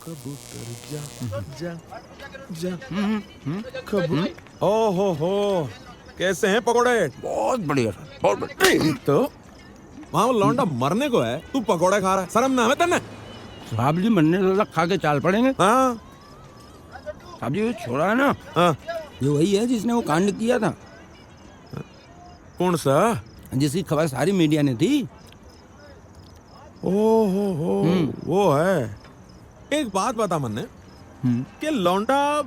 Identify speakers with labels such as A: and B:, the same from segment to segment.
A: कबूतर जा जा जा हो कैसे हैं पकोड़े?
B: बहुत बढ़िया सर, बहुत बढ़िया।
A: तो वहाँ वो लौंडा मरने को है, तू पकोड़े खा रहा है, शर्म ना है तन्ने?
B: साहब जी मरने से खा के चाल पड़ेंगे।
A: हाँ
B: साहब जी, ये छोड़ा है ना,
A: हाँ।
B: ये वही है जिसने वो कांड किया था,
A: कौन सा?
B: जिसकी खबर सारी मीडिया ने थी।
A: हो वो है। एक बात बता मन्ने कि लौंडा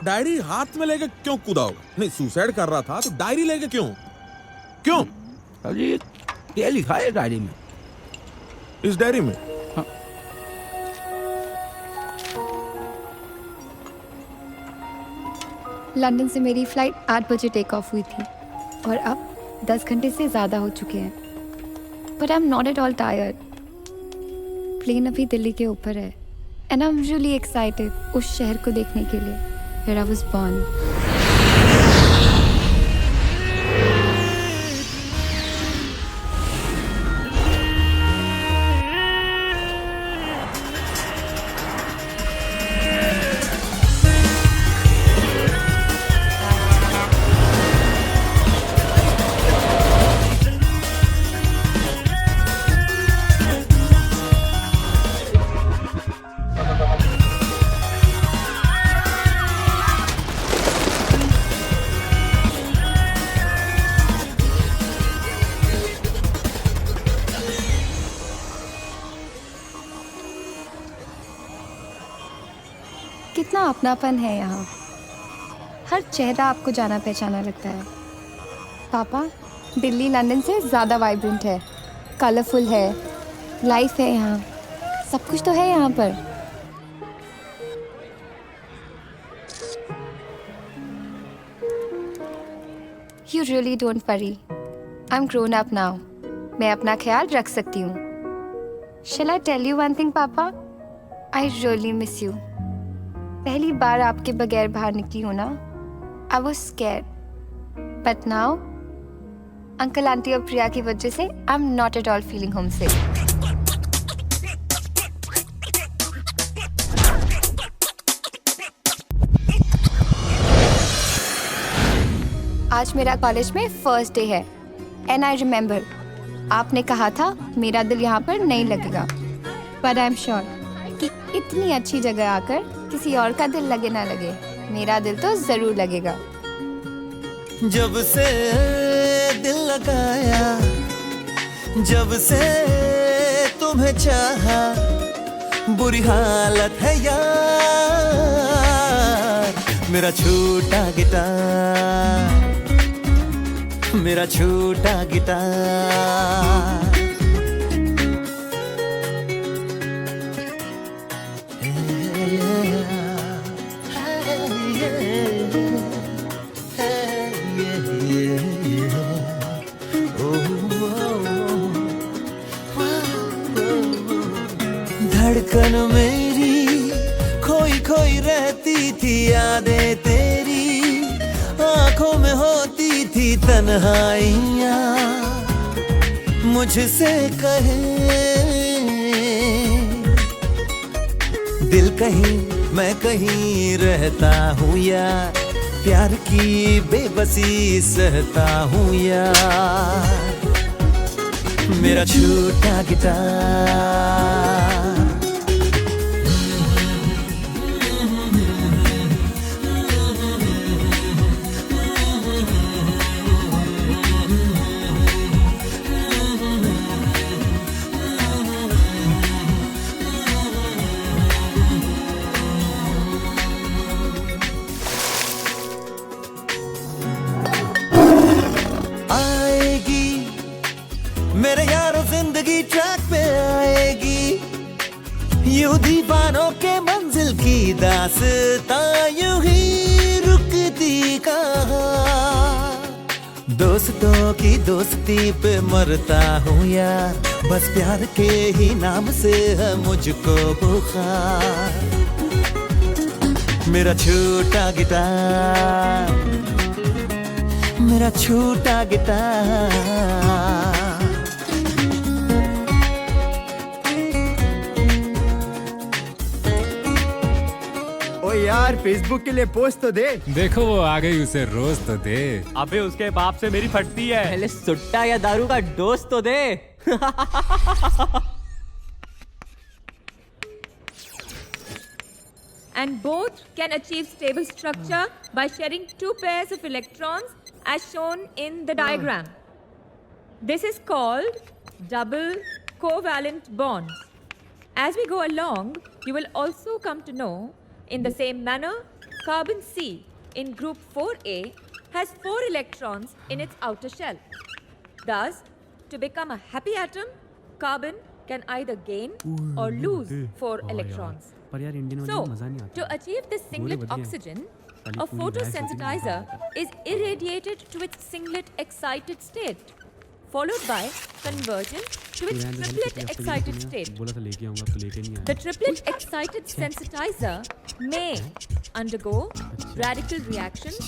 A: डायरी हाथ में लेके क्यों कूदा होगा? नहीं, सुसाइड कर रहा था तो डायरी लेके क्यों क्यों?
B: साहब जी, क्या लिखा है डायरी में?
A: इस डायरी में
C: लंदन से मेरी फ्लाइट 8 बजे टेक ऑफ हुई थी और अब 10 घंटे से ज़्यादा हो चुके हैं, but I am not at all tired. Plane अभी दिल्ली के ऊपर है and I am really excited उस शहर को देखने के लिए वेयर आई वाज बोर्न। कितना अपनापन है यहाँ, हर चेहरा आपको जाना पहचाना लगता है। पापा, दिल्ली लंदन से ज़्यादा वाइब्रेंट है, कलरफुल है, लाइफ है यहाँ, सब कुछ तो है यहाँ पर। You really don't worry, I'm grown up now. मैं अपना ख्याल रख सकती हूँ। Shall I tell you one thing, पापा? I really miss you. पहली बार आपके बगैर बाहर निकली हूँ ना, I was scared. But now, uncle aunty और प्रिया की वजह से I'm not at all feeling homesick. आज मेरा कॉलेज में फर्स्ट डे है एंड आई रिमेम्बर आपने कहा था मेरा दिल यहाँ पर नहीं लगेगा, पर आई एम श्योर कि इतनी अच्छी जगह आकर किसी और का दिल लगे ना लगे, मेरा दिल तो जरूर लगेगा।
D: जब से दिल लगाया, जब से तुम्हें चाहा, बुरी हालत है यार। मेरा छोटा गिटार, मेरा छोटा गिटार। धड़कन मेरी खोई खोई रहती थी, यादें तेरी आंखों में होती थी तन्हाइयाँ। मुझसे कहे दिल कहीं मैं कहीं रहता हूँ यार, प्यार की बेबसी सहता हूँ यार। मेरा छोटा गिटार। मेरे यारों जिंदगी ट्रैक पे आएगी, यूं दीवानों के मंजिल की दास्तां यूं ही रुकती कहाँ। दोस्तों की दोस्ती पे मरता हूँ यार, बस प्यार के ही नाम से है मुझको बुखार। मेरा छोटा गिटार, मेरा छोटा गिटार।
E: ओ यार फेसबुक के लिए पोस्ट तो दे।
F: देखो वो आ गई, उसे रोज तो दे।
G: अबे उसके बाप से मेरी फटती है।
H: पहले सुट्टा या दारू का डोज तो दे।
I: And both can achieve stable structure by sharing two pairs of electrons as shown in the diagram. This is called double covalent bonds. As we go along, you will also come to know, in the same manner, carbon C in group 4A has 4 electrons in its outer shell. Thus, to become a happy atom, carbon can either gain or lose 4 electrons.
G: पर यार Indian
I: So,
G: वाले में मजा नहीं आता।
I: to achieve this singlet
G: बढ़िया हैं।
I: oxygen,
G: खाली
I: a
G: पूरी
I: photosensitizer is irradiated to its singlet excited state, followed by conversion to its triplet excited state.
G: बोला था लेके आऊंगा, तो लेके नहीं आया।
I: The triplet excited sensitizer may undergo radical reactions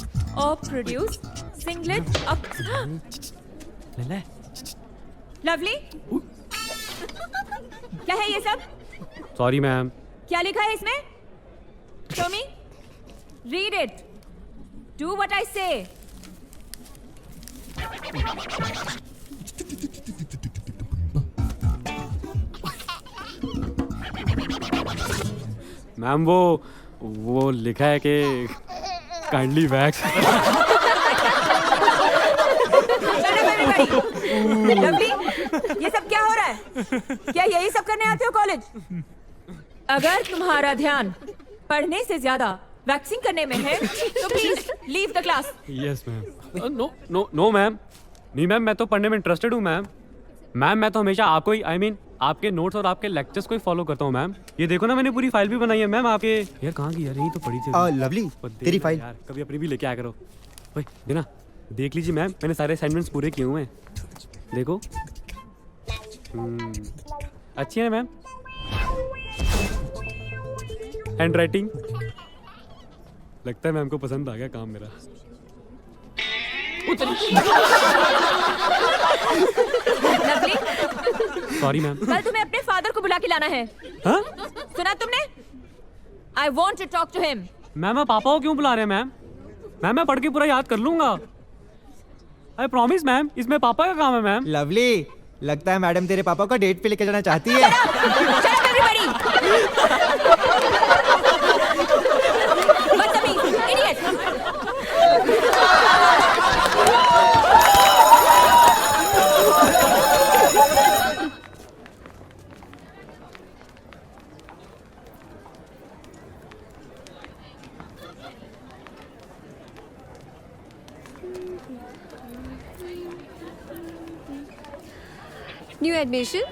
I: or produce singlet
G: ले ले।
I: Lovely. क्या है ये सब?
G: Sorry ma'am.
I: क्या लिखा है इसमें? Show me. Read it. Do what I say.
G: Ma'am वो लिखा है कि काइंडली वैक्स।
I: लवली, ये सब क्या हो रहा है? क्या यही सब करने आते हो कॉलेज? अगर तुम्हारा ध्यान पढ़ने से ज्यादा वैक्सिंग करने में है तो please leave the class.
G: Yes ma'am. No no no ma'am, नहीं मैम, मैं तो पढ़ने में इंटरेस्टेड हूँ मैम। मैम मैं तो हमेशा आपको ही आपके नोट्स और आपके लेक्चर्स को ही फॉलो करता हूँ मैम। ये देखो ना, मैंने पूरी फाइल भी बनाई है मैम आपके। यार कहाँ की यार, यही तो पड़ी थी।
E: लवली
G: पर देख
E: तेरी
G: ना
E: फाइल।
G: यार, कभी अपनी भी लेके आया करो। ओए देना, देख लीजिए मैम, मैंने सारे असाइनमेंट्स पूरे किए हुए हैं। देखो अच्छी है मैम। हैंड राइटिंग लगता है मैम को पसंद आ गया काम मेरा।
I: Lovely,
G: sorry ma'am.
I: कल तुम्हें अपने फादर को बुला के लाना है।
G: हाँ
I: सुना तुमने? I want to talk to him.
G: Ma'am, आप पापा को क्यों बुला रहे हैं मैम? मैम मैं पढ़ के पूरा याद कर लूंगा। आई प्रॉमिस मैम, इसमें पापा का काम है मैम।
E: लवली, लगता है मैडम तेरे पापा को डेट पे लेके जाना चाहती है।
I: Shut up, everybody! बदतमीज, idiot!
J: New admission?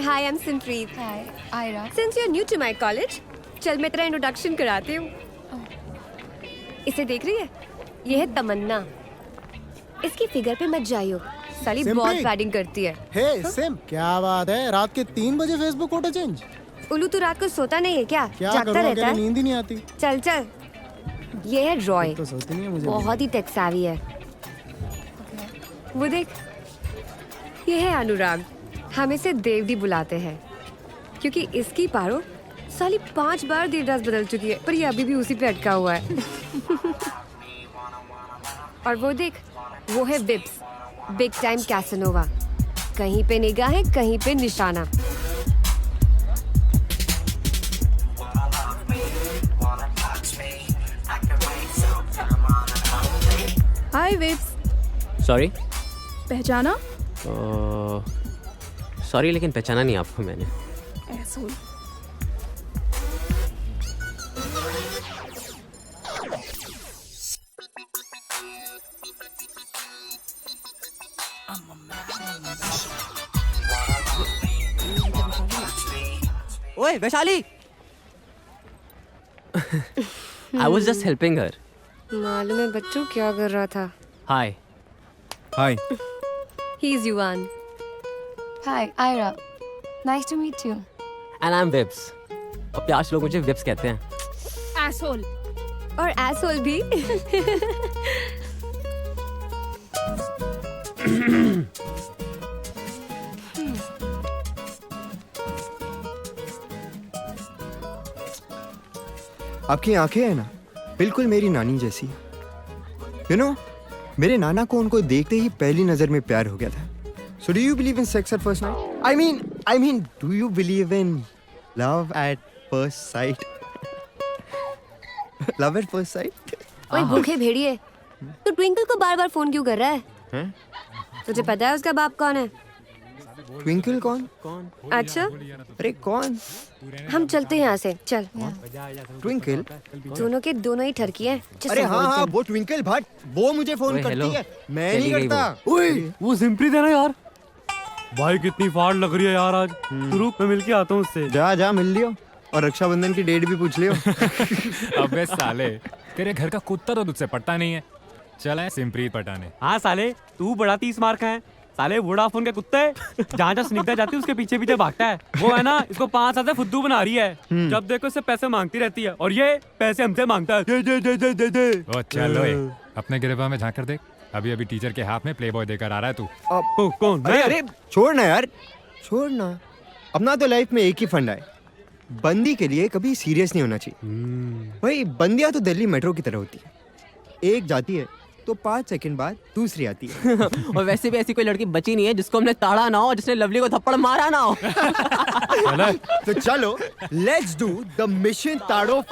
J: Hi, I'm Simpreet.
C: Hi, Ira.
J: Since you're new to my college, चल मैं तेरा इंट्रोडक्शन कराती हूँ। इसे देख रही है? ये है तमन्ना। इसकी फिगर पे मत जाइयो, साली बहुत पैडिंग करती है।
K: हे सिम, क्या बात है? रात के 3 बजे फेसबुक फोटो चेंज?
J: उल्लू तू रात को सोता नहीं है क्या?
K: क्या
J: जागता
K: करूँ,
J: रहता है?
K: नींद ही नहीं आती।
J: चल चल। ये है रॉय,
K: तो सोती नहीं है मुझे।
J: बहुत ही टेक savvy है। वो देख, ये है अनुराग। हम इसे देवडी बुलाते हैं क्योंकि इसकी पारो साली 5 बार देवदास बदल चुकी है, पर ये अभी भी उसी पे अटका हुआ है। और वो देख, वो है विप्स, बिग टाइम कैसनोवा। कहीं पे निगाह है, कहीं पे निशाना।
I: Hi, Vips.
H: सॉरी
I: पहचाना?
H: सॉरी, लेकिन पहचाना नहीं आपको मैंने।
I: Asshole.
H: ओए Vaishali, I was just helping her.
J: मालूम है बच्चों क्या कर रहा था?
H: Hi.
E: Hi.
J: He is Yuan.
C: Hi, Ira. Nice to meet you.
H: And I'm Vips. और प्यार से लोग मुझे Vips कहते हैं।
I: Asshole.
J: और asshole भी।
E: आपकी आंखें हैं ना, बिल्कुल मेरी नानी जैसी। यू नो, मेरे नाना को उनको देखते ही पहली नजर में प्यार हो गया था। So do you believe in sex at first night? I mean, do you believe in love at first sight? Love at first sight?
J: ओए भूखे भेड़िए, तू ट्विंकल को बार बार फोन क्यों कर रहा है?
E: हैं?
J: तुझे पता है उसका बाप कौन है?
E: ट्विंकल कौन?
J: अच्छा,
E: अरे कौन?
J: हम चलते हैं यहाँ से, चल।
E: ट्विंकल?
J: दोनों के दोनों ही ठरकी हैं। Just
E: अरे
J: avoid
E: हाँ,
J: them.
E: वो ट्विंकल भट्ट, वो मुझे फोन
H: ओए,
E: करती
H: हेलो।
E: है, मैं नहीं
H: चली गई
E: करता।
G: ओए वो सिंपली देना यार। भाई कितनी फाड़ लग रही है यार आज। तू रुक, मैं मिल के आता हूँ उससे।
E: जा मिल लियो, और रक्षाबंधन की डेट भी पूछ लियो।
F: अबे साले, तेरे घर का कुत्ता तो तुझसे पटता नहीं है। चला है सिमप्रीत पटाने।
G: हाँ साले, तू बड़ा 30 मार का है। साले वोडाफोन के कुत्ते, जहाँ जहाँ स्निग्धा जाती है उसके पीछे पीछे भागता है। वो है ना, इसको 5 साल से फुद्दू बना रही है। जब देखो इससे पैसे मांगती रहती है, और ये पैसे हमसे मांगता है। दे दे दे दे दे दे।
F: ओ चल ओए, अपने गिरबा में झांक कर देख। अभी टीचर के हाथ में प्लेबॉय देकर आ रहा है तू।
G: कौन?
E: अरे छोड़ ना यार, छोड़ ना। अपना तो लाइफ में एक ही फंडा है, बंदी के लिए कभी सीरियस नहीं होना चाहिए। भाई बंदियां तो दिल्ली मेट्रो की तरह होती है, एक जाती है तो 5 सेकंड बाद दूसरी आती है।
H: और वैसे भी ऐसी कोई लड़की बची नहीं है जिसको हमने ताड़ा ना हो, जिसने लवली को थप्पड़ मारा ना हो।
E: तो चलो, लेट्स डू द मिशन ताड़ो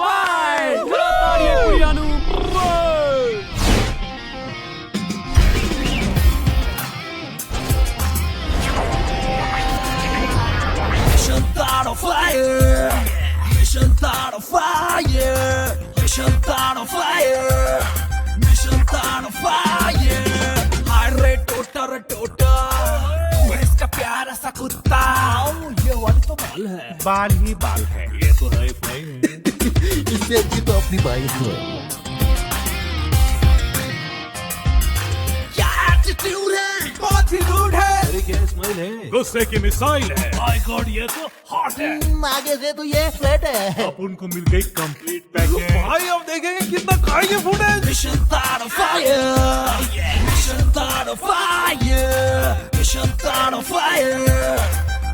D: बाल ही बाल है, ये तो है इससे अच्छी तो अपनी बाई है। क्या एटीट्यूड है, बहुत ही रूड है। अरे क्या स्माइल है, गुस्से की मिसाइल है। माय गॉड, ये तो हॉट है। आगे से तो ये फ्लैट है। अब उनको मिल गई कंप्लीट पैकेज। भाई अब देखेंगे कितना खाएंगे फुटेज। मिशन ताड़ो फायर, मिशन ताड़ो फायर, मिशन ताड़ो फायर,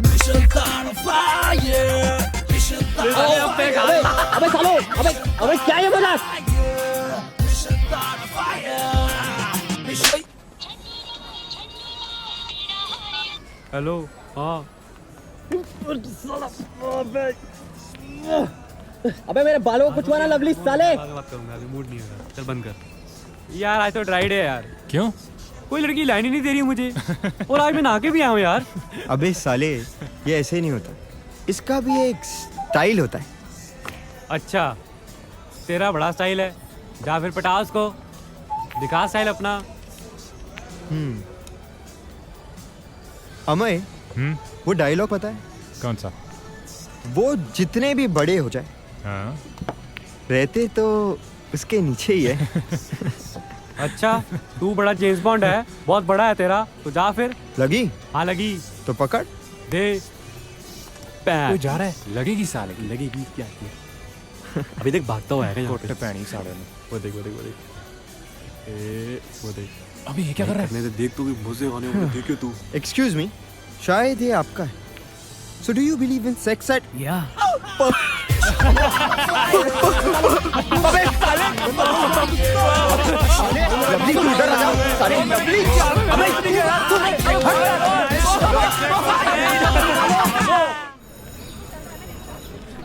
D: मिशन ताड़ो फायर, मिशन ताड़ो फायर।
H: अबे सालो, अबे क्या ये मजाक?
D: मिशन ताड़ो फायर, मिशन।
G: हेलो, हाँ।
H: अबे मेरे बालों को कुछ माना लवली साले।
G: बात करूंगा, अभी मूड नहीं है। चल बंद कर यार, आज तो ड्राई डे है यार।
F: क्यों?
G: कोई लड़की लाइन ही नहीं दे रही मुझे। और आज मैं नहा के भी आया हूँ यार।
E: अबे साले, ये ऐसे नहीं होता, इसका भी एक स्टाइल होता है।
G: अच्छा, तेरा बड़ा स्टाइल है, जा फिर पटा उसको, दिखा स्टाइल अपना।
E: अमय, वो डायलॉग पता है?
F: कौन सा?
E: वो जितने भी बड़े हो जाए,
F: हाँ?
E: रहते तो उसके नीचे ही है।
G: अच्छा, तू बड़ा जेम्स बॉन्ड है, बहुत बड़ा है तेरा, तो जा फिर।
E: लगी?
G: हाँ लगी।
E: तो पकड़
G: दे।
F: तू जा रहा है? लगेगी साले की।
G: लगेगी क्या की? अभी देख भागता हुआ है।
F: कोटे पैनी साले ने।
G: वो देख, वो देख, वो देख। वो देख।
F: अबे ये क्या कर रहा है?
G: देख, तू भी मजे आने वाले, देखे तू।
E: एक्सक्यूज मी, शायद ये आपका है। So do you believe in sex at?
H: या
E: लवली तू इधर आ जाओ। सारे लवली,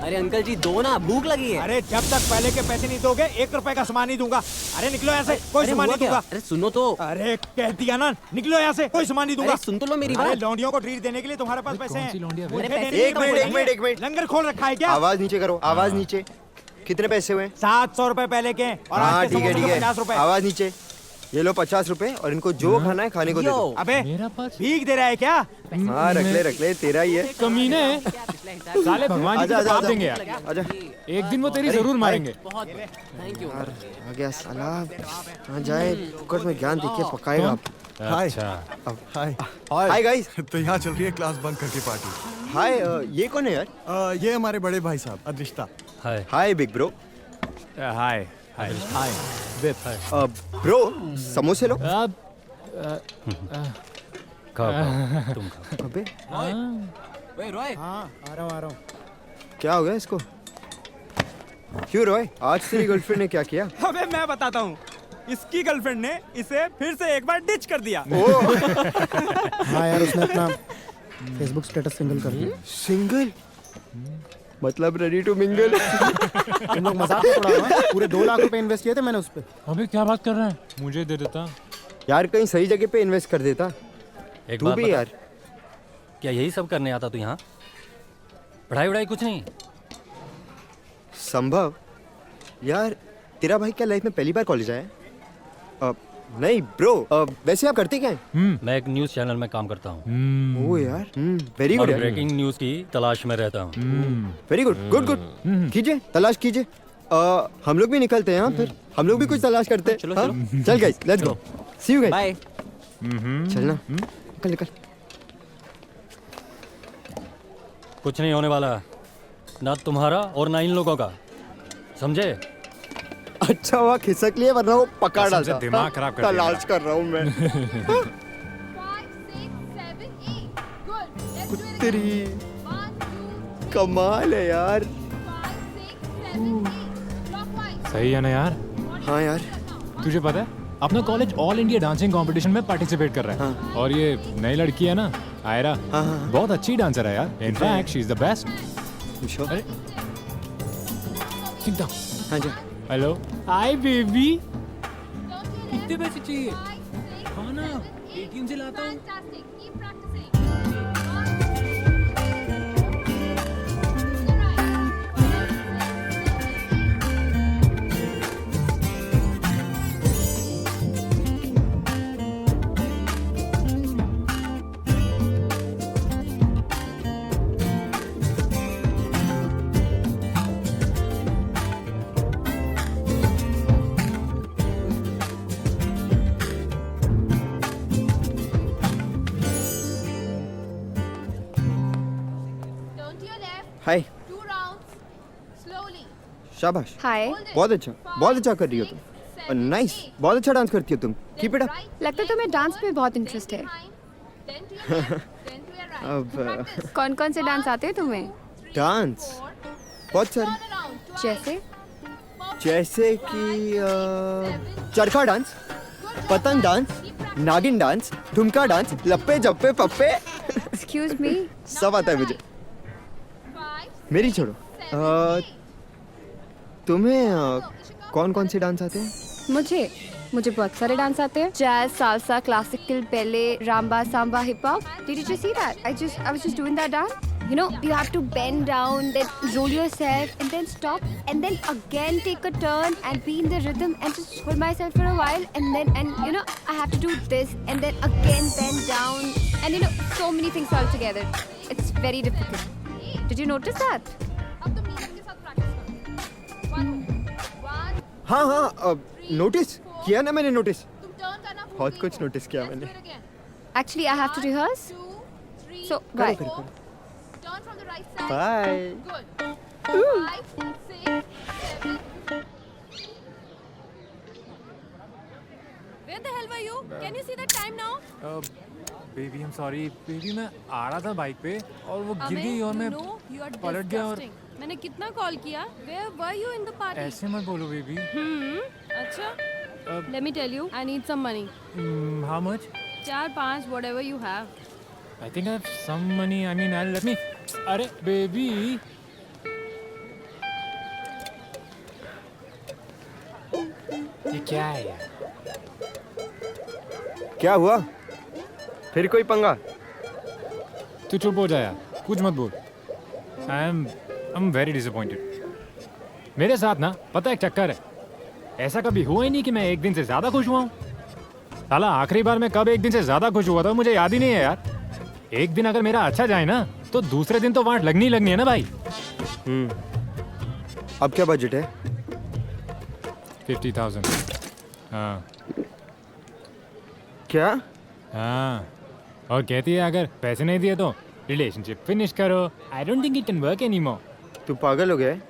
H: अरे अंकल जी दो ना, भूख लगी है।
K: अरे जब तक पहले के पैसे नहीं दोगे 1 रुपए का सामान नहीं दूंगा। अरे निकलो यहाँ से, कोई
H: अरे
K: सामान
H: हुआ
K: नहीं दूंगा।
H: क्या? अरे सुनो तो।
K: अरे कह दिया ना, निकलो यहाँ से, कोई सामान नहीं दूंगा।
H: अरे सुन तो लो मेरी
K: अरे
H: बात।
K: लौंडियों को ट्रीट देने के लिए तुम्हारे पास पैसे हैं। मुझे
H: पैसे
K: देने के लिए
E: एक मिनट,
K: पैसे
E: एक मिनट,
K: नहीं
E: एक मिनट।
K: है। लंगर खोल रखा है क्या?
E: आवाज नीचे करो, आवाज नीचे। कितने पैसे हुए?
K: 700 रुपए पहले के, और
E: हाँ
K: आज के
E: ठीक है,
K: समोसे
E: ठीक
K: के
E: है।
K: 50 रुपए।
E: आवाज नीचे। ये लो 50 रुपए, और इनको जो खाना है खाने को दे दो।
K: अबे भीख दे रहा है क्या?
E: हाँ रख ले, तेरा ही है।
F: कमीने साले, भगवान जी
E: आजा,
F: को
E: आजा,
F: पाप
E: आजा।
F: देंगे यार।
E: आजा।
F: एक दिन वो तेरी जरूर मारेंगे।
H: बहुत थैंक यू।
E: आ गया साला, कहाँ जाए? कुकर में ज्ञान देखिए पकाएगा आप।
F: अच्छा,
E: हाय गाइस।
L: तो यहाँ चल रही है क्लास बंक करके पार्टी।
E: हाय, ये कौन है यार?
L: ये हमारे बड़े भाई साहब अदृष्टा।
E: हाय बिग ब्रो।
F: हाय हाय हाय
E: ब्रो, समोसे लो।
G: तुम
E: अबे
H: ओए रोए,
K: हाँ आ रहा हूँ।
E: क्या हो गया इसको? क्यों रॉय, आज तेरी गर्लफ्रेंड ने क्या किया?
K: अबे मैं बताता हूँ, इसकी गर्लफ्रेंड ने इसे फिर से एक बार डिच कर दिया।
M: हाँ यार, उसने अपना फेसबुक स्टेटस सिंगल कर दिया।
E: सिंगल मतलब रेडी टू मिंगल।
M: तुम लोग मजाक में उड़ा रहे हो? पूरे 2 लाख रुपए इन्वेस्ट किए थे मैंने उस पे।
F: अबे क्या बात कर रहे हैं, मुझे दे देता।
E: यार कहीं सही जगह पे इन्वेस्ट कर देता।
N: एक
E: तू
N: बात
E: भी
N: बता,
E: यार।
N: क्या यही सब करने आता तू यहाँ? पढ़ाई वढ़ाई कुछ नहीं?
E: संभव यार, तेरा भाई क्या लाइफ में पहली बार कॉलेज आया है? नहीं ब्रो, वैसे आप करते क्या हैं?
N: मैं एक न्यूज़ चैनल में काम करता हूँ।
E: ओह यार, वेरी
N: और
E: गुड।
N: ब्रेकिंग न्यूज़ की तलाश में रहता हूँ।
E: Very good, good good. कीजिए, तलाश कीजिए। हम लोग भी निकलते हैं। फिर हम लोग भी कुछ तलाश करते हैं।
N: चलो,
E: हाँ?
N: चलो।
E: चल guys, let's go. See you guys.
H: Bye.
E: चलना, निकल निकल।
N: कुछ नहीं होने वाला, ना तुम्हारा और ना इन लोगों का, समझे?
E: अच्छा हुआ खिसक लिए, वरना वो पकड़
F: कसम
E: डालता।
F: से दिमाग खराब कर दिया
E: तलाश कर रहा हूँ मैं। तेरी कमाल है यार।
F: सही है ना यार?
E: हाँ यार।
F: तुझे पता है अपना college all India dancing competition में पार्टिसिपेट कर रहा है। और ये नई लड़की है ना, आयरा, बहुत अच्छी डांसर है यार। In fact she is the best. अरे चिंता।
E: हाँ जी।
F: हेलो, हाय बेबी, कितने पैसे चाहिए? हाँ ना, एटीएम से लाता हूँ।
E: हाय। शाबाश।
C: हाय।
E: बहुत अच्छा कर रही हो तुम। नाइस, बहुत अच्छा डांस करती हो तुम। Keep it up.
C: लगता है तुम्हें डांस में बहुत इंटरेस्ट है।
E: अब
C: कौन कौन से डांस आते हैं तुम्हें?
E: डांस बहुत सारे, जैसे कि चरखा डांस, पतंग डांस, नागिन डांस, ठुमका डांस, लप्पे जप्पे पप्पे।
C: एक्सक्यूज मी,
E: सब आता है मुझे। मेरी छोड़ो, तुम्हें कौन कौन से डांस आते हैं?
C: मुझे बहुत सारे डांस आते हैं। Jazz, salsa, classical, ballet, rumba, samba, hip hop. Did you see that? I was just doing that dance. You know, you have to bend down, then roll yourself, and then stop, and then again take a turn and be in the rhythm and just hold myself for a while, and you know, I have to do this, and then again bend down, and you know, so many things all together. It's very difficult. Did you notice that?
E: हाँ, notice किया ना मैंने, notice बहुत कुछ notice किया मैंने।
C: Actually, I have to rehearse. So, bye.
E: Bye.
I: Where the hell were you? Can you see the time now?
F: Baby, I am sorry baby, मैं आ रहा था बाइक पे और वो गिर गई और मैं पलट गया। और
I: मैंने कितना कॉल किया? Where were you in the party?
F: ऐसे मत बोलो बेबी।
I: अच्छा, let me tell you, I need some money.
F: How much?
I: 4-5, whatever you have.
F: I think I have some money. I mean, let me. अरे baby, ये क्या है यार?
E: क्या हुआ? फिर कोई पंगा?
F: तू चुप हो जा यार, कुछ मत बोल। आई एम वेरी डिसअपॉइंटेड। मेरे साथ ना पता है एक चक्कर है, ऐसा कभी हुआ ही नहीं कि मैं एक दिन से ज्यादा खुश हुआ हूँ। साला आखिरी बार मैं कब एक दिन से ज्यादा खुश हुआ था मुझे याद ही नहीं है यार। एक दिन अगर मेरा अच्छा जाए ना तो दूसरे दिन तो वाट लगनी है ना भाई।
E: अब क्या बजट है?
F: 50,000। हाँ।
E: क्या?
F: हाँ, और कहती है अगर पैसे नहीं दिए तो रिलेशनशिप फिनिश करो। I don't think it can work anymore.
E: तू पागल हो गया है?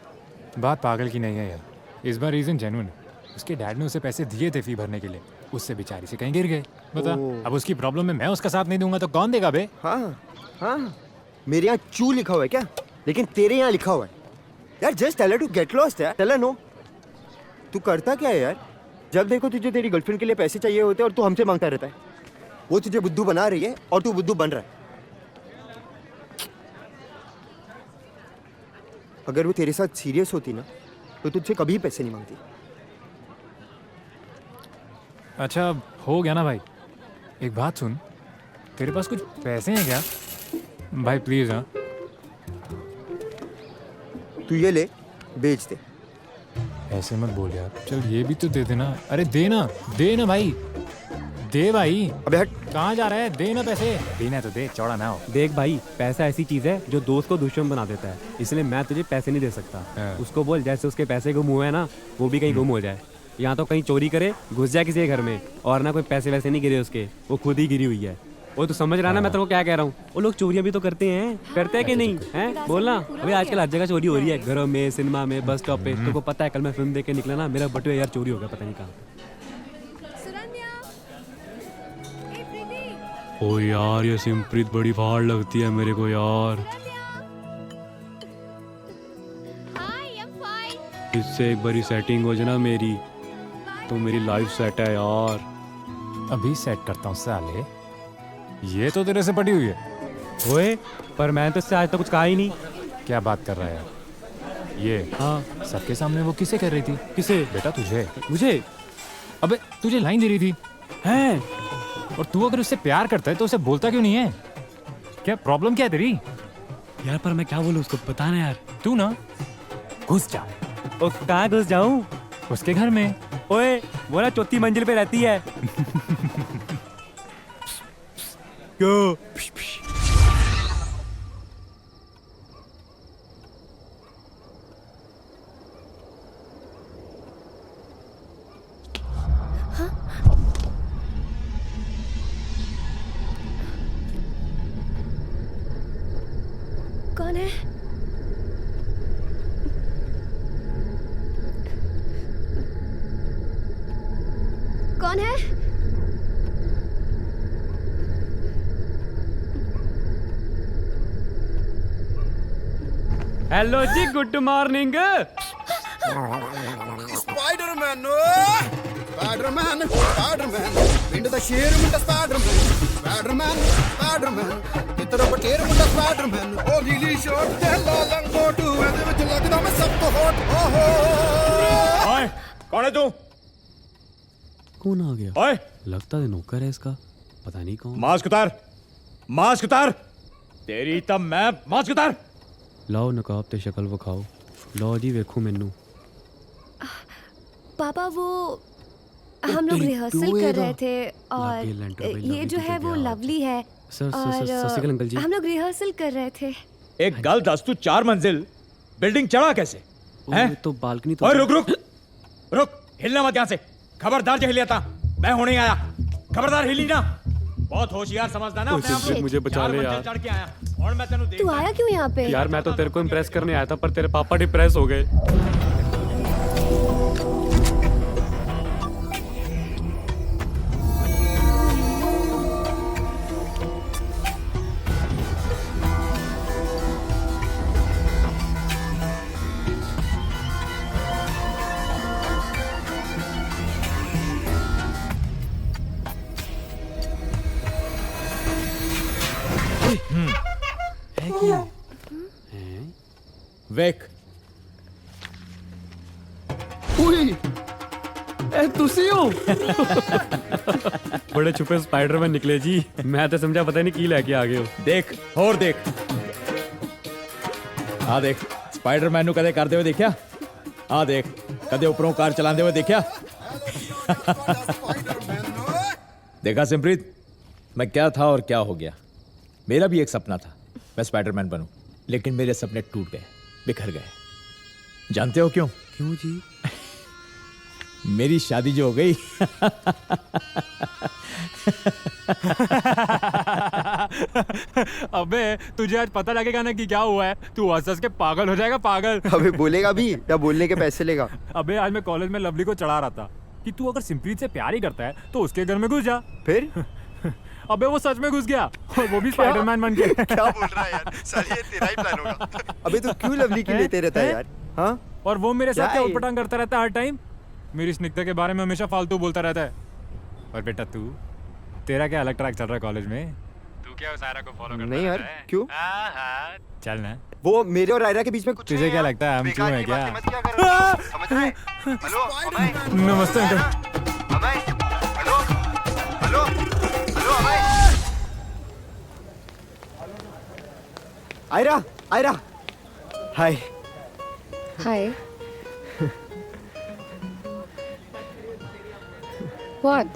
F: बात पागल की नहीं है यार, इस बार रीजन जेन्युइन। उसके डैड ने उसे पैसे दिए थे फी भरने के लिए, उससे बेचारी से कहीं गिर गए। बता, अब उसकी प्रॉब्लम में मैं उसका साथ नहीं दूंगा तो कौन देगा बे?
E: हाँ, मेरे यहाँ चू लिखा हुआ है क्या? लेकिन तेरे यहाँ लिखा हुआ है यार just tell her to get lost यार, टेल हर नो। तू करता क्या है यार? जब देखो तुझे तेरी गर्लफ्रेंड के लिए पैसे चाहिए होते हैं और तू हमसे मांगता रहता है। वो तुझे बुद्धू बना रही है और तू बुद्धू बन रहा है। अगर वो तेरे साथ सीरियस होती ना तो तुझसे कभी पैसे नहीं मांगती।
F: अच्छा हो गया ना भाई, एक बात सुन, तेरे पास कुछ पैसे हैं क्या भाई? प्लीज। हाँ
E: तू ये ले, बेच दे।
F: ऐसे मत बोल यार, चल ये भी तो दे देना। अरे दे ना भाई, दे भाई।
E: अबे हट,
F: कहाँ जा रहा है? दे ना पैसे, देना है तो दे, चौड़ा ना हो।
G: देख भाई, पैसा ऐसी चीज है जो दोस्त को दुश्मन बना देता है, इसलिए मैं तुझे पैसे नहीं दे सकता। उसको बोल जैसे उसके पैसे गुम हुए हैं ना, वो भी कहीं गुम हो जाए। यहाँ तो कहीं चोरी करे, घुस जाए किसी के घर में, और ना कोई पैसे वैसे नहीं गिरे उसके, वो खुद ही गिरी हुई है। वो तो समझ रहा ना मैं तेरे को क्या कह रहा हूँ? वो लोग चोरियां भी तो करते हैं कि नहीं? हैं बोलना। अभी आजकल हर जगह चोरी हो रही है, घरों में, सिनेमा में, बस स्टॉप पे। तुमको पता है कल मैं फिल्म देख के निकला ना, मेरा बटुआ यार चोरी हो गया, पता नहीं कहाँ। ओ यार ये सिमप्रीत बड़ी फाड़ लगती है मेरे को यार। इससे एक बारी सेटिंग हो जाए ना मेरी, तो मेरी लाइफ सेट है यार।
F: अभी सेट करता हूँ साले। ये तो तेरे से पटी हुई है।
G: ओए पर मैं तो इससे आज तक कुछ कहा ही नहीं।
F: क्या बात कर रहा है यार? ये
G: हाँ
F: सबके सामने वो किसे कर रही थी?
G: किसे?
F: बेटा तुझे।
G: मुझे?
F: अबे तुझे लाइन दे रही थी
G: हैं?
F: और तू अगर उससे प्यार करता है तो उसे बोलता क्यों नहीं है? क्या प्रॉब्लम क्या है तेरी?
G: यार पर मैं क्या बोलूँ उसको, बता ना यार।
F: तू ना घुस जा।
G: ओ कहाँ घुस जाऊँ?
F: उसके घर में।
G: ओए वो ना चौथी मंजिल पे रहती है। क्यों?
J: कौन है? कौन है?
G: हेलो जी, good morning.
L: Spiderman Spiderman Spiderman पिंड दा शेर मुंडा स्पाइडरमैन कितरा बटेर मुंडा स्पाइडरमैन ओ नीली शर्ट ते लाल लंगोट ਇਹਦੇ ਵਿੱਚ ਲੱਗਦਾ ਮੈਂ ਸਭ ਤੋਂ ਹੌਟ ਓਹੋ।
K: ओए कौन है तू?
G: कौन आ गया?
K: ओए
G: लगता है नौकर है इसका, पता नहीं कौन।
K: मास्क उतार, मास्क उतार। तेरी तब मैं मास्क उतार।
G: लाओ नकाब ते शक्ल विखाओ। लो जी वेखो मैनू।
J: पापा वो हम लोग रिहर्सल कर रहे थे और ये जो है वो लवली है।
G: सर अंकल जी,
J: हम लोग रिहर्सल कर रहे थे।
K: एक गल दस, तू 4 मंजिल बिल्डिंग चढ़ा कैसे? हैं?
G: तो बालकनी तो।
K: ओए रुक रुक रुक, हिलना मत यहाँ से। खबरदार जो हिलिया था, मैं होने आया। खबरदार हिली ना। बहुत होशियार समझदा ना अपने आप को।
G: मुझे बचा ले यार।
K: चढ़ के आया और मैं तेनू देख।
J: तू आया क्यों यहाँ पे?
G: यार मैं तो तेरे को इम्प्रेस करने आया था, पर तेरे पापा डिप्रेस हो गए।
K: वेक
G: तुसी हो? बड़े छुपे स्पाइडरमैन निकले जी। मैं तो समझा पता नहीं की लेके आ गए हो।
K: देख और देख। हाँ देख, स्पाइडरमैन नु कदे करदे हुए देखा? हाँ देख, कदे ऊपरों कार चलाते हुए देखा? देखा सिमप्रीत, मैं क्या था और क्या हो गया। मेरा भी एक सपना था, मैं स्पाइडरमैन बनूं, लेकिन मेरे सपने टूट गए, बिखर गए। जानते हो क्यों?
G: क्यों जी?
K: मेरी शादी जो हो गई।
F: अबे तुझे आज पता लगेगा ना कि क्या हुआ है। तू हंस हंस के पागल हो जाएगा, पागल।
E: अबे बोलेगा भी या बोलने के पैसे लेगा?
F: अबे आज मैं कॉलेज में लवली को चढ़ा रहा था कि तू अगर सिमप्रीत से प्यार ही करता है तो उसके घर में घुस जा।
E: फिर
F: अबे वो सच में घुस गया और वो भी स्पाइडरमैन बन के।
E: क्या बोल रहा है यार? साली ये तेरा ही प्लान होगा। अबे तू क्यों लवली की लेते रहता है यार? हाँ?
F: और वो मेरे साथ
E: क्या
F: क्या
E: है?
F: उटपटांग करता रहता है हर टाइम, मेरी स्निग्धा के बारे में हमेशा फालतू बोलता रहता है। और बेटा तू, तेरा क्या अलग ट्रैक चल रहा है कॉलेज में? तू क्या उस आयरा को फॉलो करता
E: नहीं यार,
F: रहता है?
E: क्यों?
F: हाँ, चल ना।
E: वो मेरे और आयरा के बीच में कुछ
F: तुझे क्या लगता है हम क्यों है क्या?
E: समझ रहा है? हेलो अमय,
F: नमस्ते uncle.
E: Amay, hello hello hello Amay. Aira, Aira, hi.
J: Hi. What?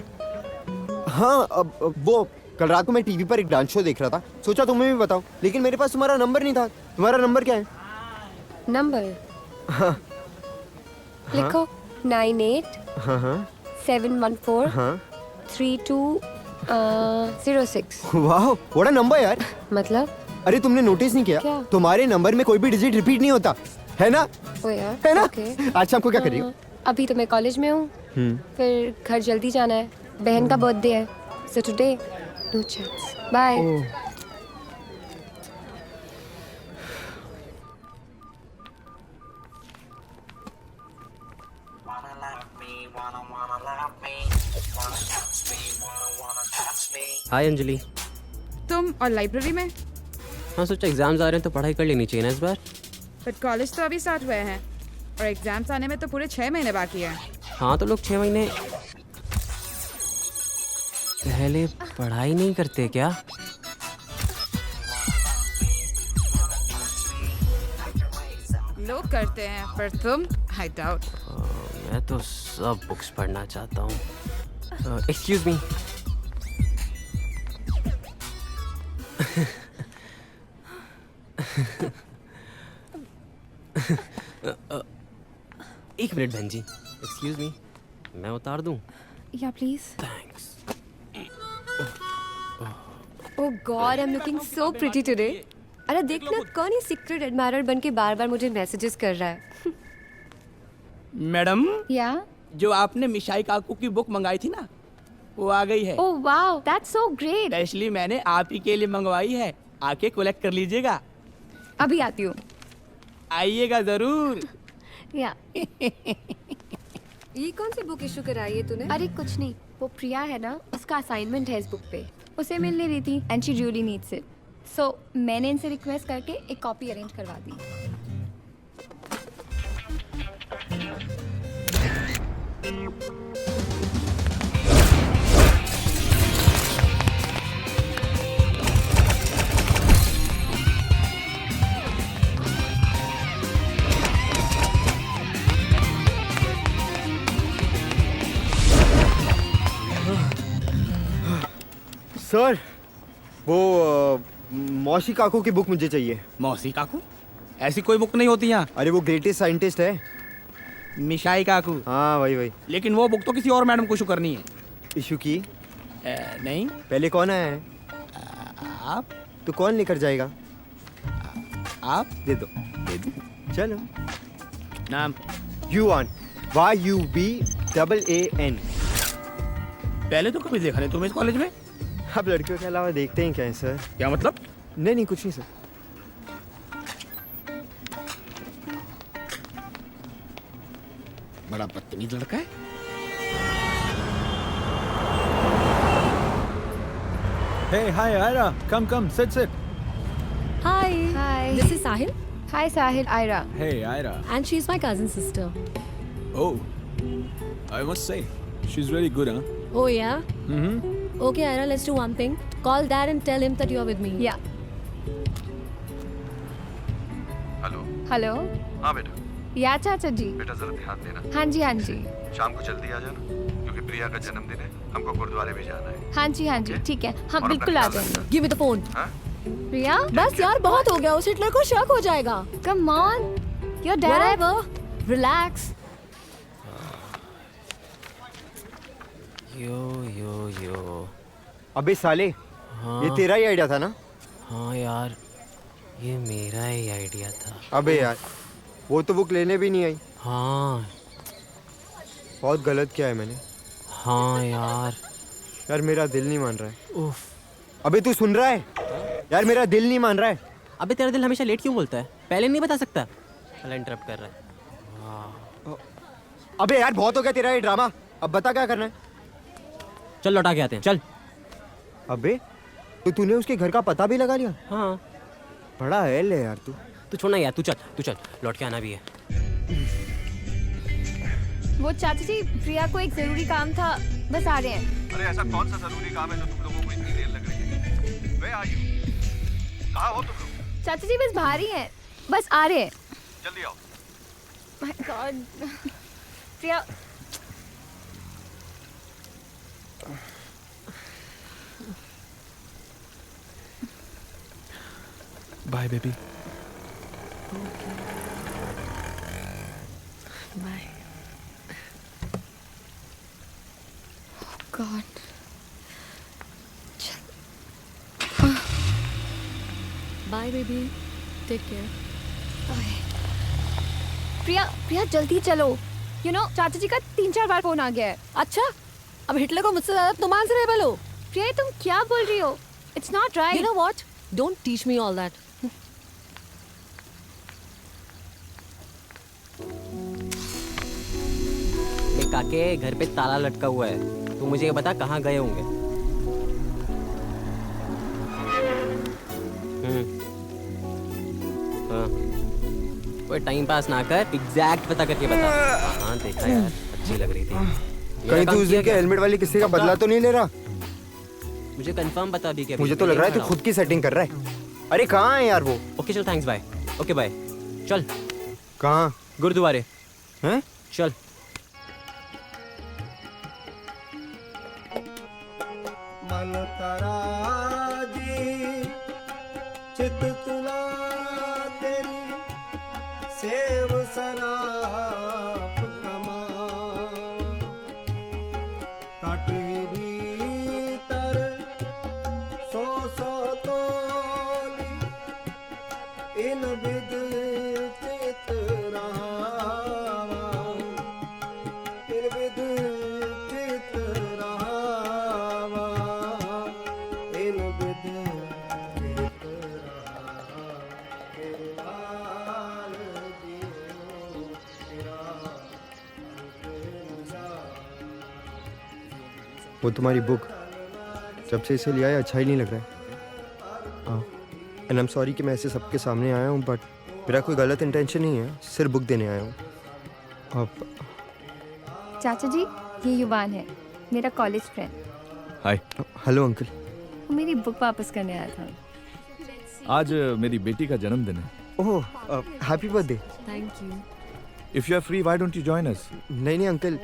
E: हाँ, अब वो कल रात को मैं टीवी पर एक डांस शो देख रहा था, सोचा तुम्हें भी बताऊं, लेकिन मेरे पास तुम्हारा नंबर नहीं था। तुम्हारा नंबर क्या है?
J: नंबर
E: हाँ
J: लिखो 98
E: हाँ हाँ
J: 714
E: हाँ
J: 3206।
E: वाह, व्हाट अ नंबर यार।
J: मतलब?
E: अरे तुमने नोटिस नहीं किया?
J: क्या?
E: तुम्हारे नंबर में कोई भी डिजिट रिपीट नहीं होता, है ना?
J: ओ यार,
E: है ना?
J: okay.
E: आज शाम को क्या कर रही हो?
J: अभी तो मैं कॉलेज में हूँ, फिर घर जल्दी जाना है, बहन का बर्थडे है, so today no chance. Bye.
H: हाय अंजलि।
O: तुम और लाइब्रेरी में?
H: हाँ सोचा एग्जाम्स आ रहे हैं तो पढ़ाई कर लेनी चाहिए ना इस बार।
O: बट कॉलेज तो अभी स्टार्ट हुए हैं और एग्जाम्स आने में तो पूरे 6 महीने बाकी हैं।
H: हाँ तो लोग 6 महीने पहले पढ़ाई नहीं करते क्या?
O: लोग करते हैं पर तुम, आई डाउट।
H: मैं तो सब बुक्स पढ़ना चाहता हूँ। Excuse me. एक मिनट बहन जी, एक्सक्यूज मी, मैं उतार दूं?
J: Yeah, please.
H: Thanks.
J: Oh God, I'm looking so pretty today. अरे देखना कौन ये सीक्रेट एडमायरर बन के बार-बार मुझे मैसेजेस कर रहा है।
B: Madam,
J: Yeah.
B: जो आपने मिशाई काकू की बुक मंगाई थी ना, वो आ गई है।
J: Oh wow, that's so great.
B: Specially मैंने आप ही के लिए मंगवाई है, आके कलेक्ट कर लीजिएगा।
J: अभी आती हूँ।
B: आइएगा जरूर।
J: या ये कौन सी बुक इशू कराई है तूने? अरे कुछ नहीं, वो प्रिया है ना, उसका असाइनमेंट है इस बुक पे, उसे मिलने रही थी and she really needs it, so मैंने इनसे रिक्वेस्ट करके एक कॉपी अरेंज करवा दी।
E: सर, वो मौसी काकू की बुक मुझे चाहिए।
B: मौसी काकू? ऐसी कोई बुक नहीं होती यहाँ।
E: अरे वो ग्रेटेस्ट साइंटिस्ट है,
B: मिशाई काकू।
E: हाँ वही वही।
B: लेकिन वो बुक तो किसी और मैडम को इशू करनी है।
E: इशू की?
B: नहीं।
E: पहले कौन आया है?
B: आप।
E: तो कौन लेकर जाएगा?
B: आप।
E: दे दो।
B: दे दो।
E: चलो।
B: नाम?
E: युवान, YUBAAN।
B: पहले तो कभी देखा नहीं तुम्हें इस कॉलेज में।
E: अब लड़कियों के अलावा देखते हैं क्या है सर?
B: क्या मतलब?
E: नहीं नहीं कुछ नहीं सर।
B: बड़ा बदतमीज लड़का है।
K: Hey, hi, Ira. Come, sit.
J: Hi. Hi.
P: This is Sahil.
J: Hi Sahil, Ira.
K: Hey, Ira.
P: And she's my cousin sister.
K: Oh, I must say, she's really good, huh?
P: Oh yeah?
K: Mm-hmm.
P: Okay Ira, let's do one thing. Call Dad and tell him that you're with me.
J: Yeah.
Q: Hello.
J: Hello.
Q: हाँ बेटा।
J: या चाचा जी।
Q: बेटा जरा ध्यान देना।
J: हाँ जी हाँ जी।
Q: शाम को जल्दी आ जाना, क्योंकि प्रिया का जन्मदिन है, हमको गुरुद्वारे भी जाना है।
P: हाँ जी ठीक है, हम बिल्कुल आ जाएंगे। Give me the phone.
J: प्रिया?
P: बस यार बहुत हो गया, उस हिटलर को शक हो जाएगा।
J: Come on, your dad.
P: Whatever. Relax.
H: यो।
E: अबे साले,
H: हाँ।
E: ये तेरा ही आइडिया था ना?
H: हाँ यार, ये मेरा ही आइडिया था।
E: अबे यार, वो तो बुक लेने भी नहीं आई।
H: हाँ।
E: बहुत गलत किया है मैंने।
H: हाँ यार।
E: यार मेरा दिल नहीं मान रहा है।
H: उफ,
E: अबे तू सुन रहा है यार, मेरा दिल नहीं मान रहा है।
H: अबे तेरा दिल हमेशा लेट क्यों बोलता है? पहले नहीं बता सकता? साला इंटरप्ट कर रहा है।
E: अबे यार बहुत हो गया तेरा ये ड्रामा, अब बता क्या करना है।
H: चल लौटा के आते हैं, चल।
E: अबे तो तूने उसके घर का पता भी लगा लिया?
H: हाँ।
E: बड़ा है ले यार तू
H: छोड़ना यार, तू चल लौट के आना भी है।
C: वो चाचा जी, प्रिया को एक जरूरी काम था, बस आ रहे हैं।
Q: अरे ऐसा कौन सा जरूरी काम है जो तुम लोगों को इतनी देर लग रही है? Where are you? कहाँ हो तुम लोग?
C: चाचा जी बस बाहर ही हैं, बस आ रहे हैं।
Q: जल्दी आओ।
C: My God, Priya.
A: Bye baby.
C: Bye. God.
P: Bye, baby. Take care.
C: Priya जल्दी चलो। You know, चाचा जी का 3-4 बार फोन आ गया है।
P: अच्छा, अब हिटलर को मुझसे ज्यादा तुम आंसरेबल हो।
C: प्रिया तुम क्या बोल रही हो? It's not right.
P: You know what? Don't teach me all that.
H: काके घर पे ताला लटका हुआ है, तू मुझे ये बता कहाँ गए होंगे? हाँ। कोई टाइम पास ना कर, एग्जैक्ट पता करके बता। हाँ देखा यार, अच्छी लग रही थी।
E: कहीं तू उस दिन के हेलमेट वाली किसी का बदला तो नहीं ले रहा?
H: मुझे कंफर्म बता भी क्या?
E: मुझे तो लग रहा है तू खुद की सेटिंग कर रहा है। अरे कहाँ है यार वो?
H: ओके चल, थैंक्स बाय। Okay bye. चल।
E: कहाँ?
H: गुरुद्वारे।
E: हैं?
H: चल।
D: मन तराजी चित तुला तेरी सेव सराप कमा काटेरी तर सो तोली इन विद चित रहावा इन विद चित रहावा इन विद चित रहावा तेरे लाल दियो तेरा
E: वो तुम्हारी बुक जब से इसे लिया है अच्छा ही नहीं लग रहा है। एंड आई एम सॉरी कि मैं ऐसे सबके सामने आया हूँ, बट मेरा कोई गलत इंटेंशन नहीं है, सिर्फ बुक देने आया हूँ। अब
C: चाचा जी ये युवान है, मेरा college friend.
K: Hi.
E: Hello uncle.
C: वो मेरी बुक वापस करने आया था।
K: आज मेरी बेटी का जन्मदिन है।
E: Oh happy birthday.
P: Thank you.
K: If you are free why don't you join us?
E: नहीं अंकल,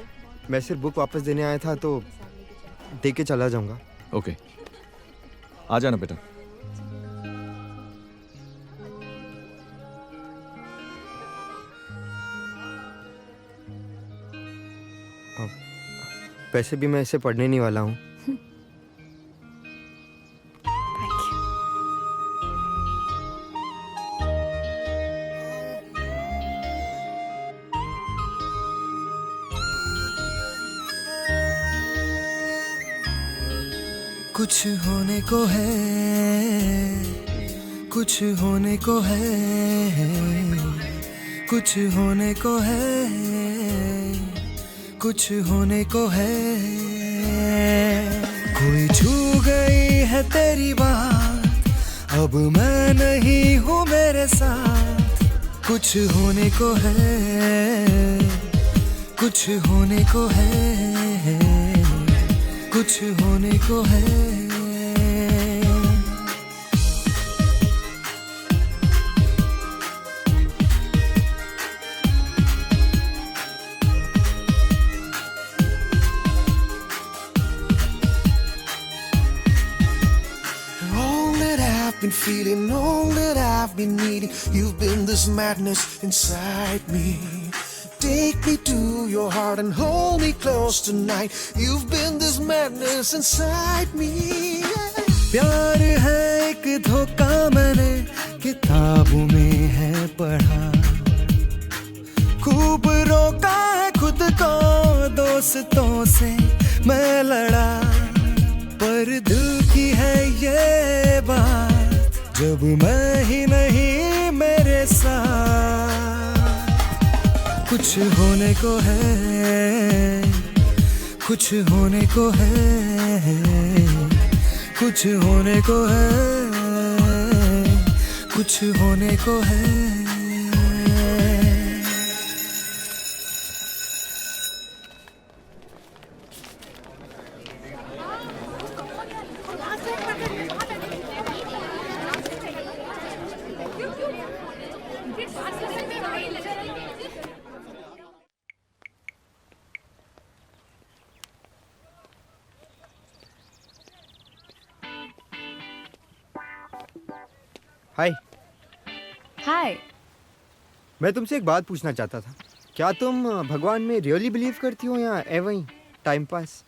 E: मैं सिर्फ बुक वापस देने आया था तो दे के चला जाऊंगा।
K: ओके आ जाना बेटा।
E: वैसे भी मैं इसे पढ़ने नहीं वाला हूँ।
D: कुछ होने को है, कुछ होने को है, कुछ होने को है, कुछ होने को है। कोई छू गई है तेरी बात, अब मैं नहीं हूँ मेरे साथ। कुछ होने को है, कुछ होने को है, कुछ होने को है। Been feeling all that I've been needing. You've been this madness inside me. Take me to your heart and hold me close tonight. You've been this madness inside me. प्यार है एक धोखा, मैंने किताबों में है पढ़ा। खूब रोका है खुद को, दोस्तों से मैं लड़ा, पर पर दिल की है ये बात, जब मैं ही नहीं मेरे साथ। कुछ होने को है, कुछ होने को है, कुछ होने को है, कुछ होने को है।
E: हाय।
C: हाय।
E: मैं तुमसे एक बात पूछना चाहता था। क्या तुम भगवान में रियली बिलीव करती हो या एवं ही टाइम पास?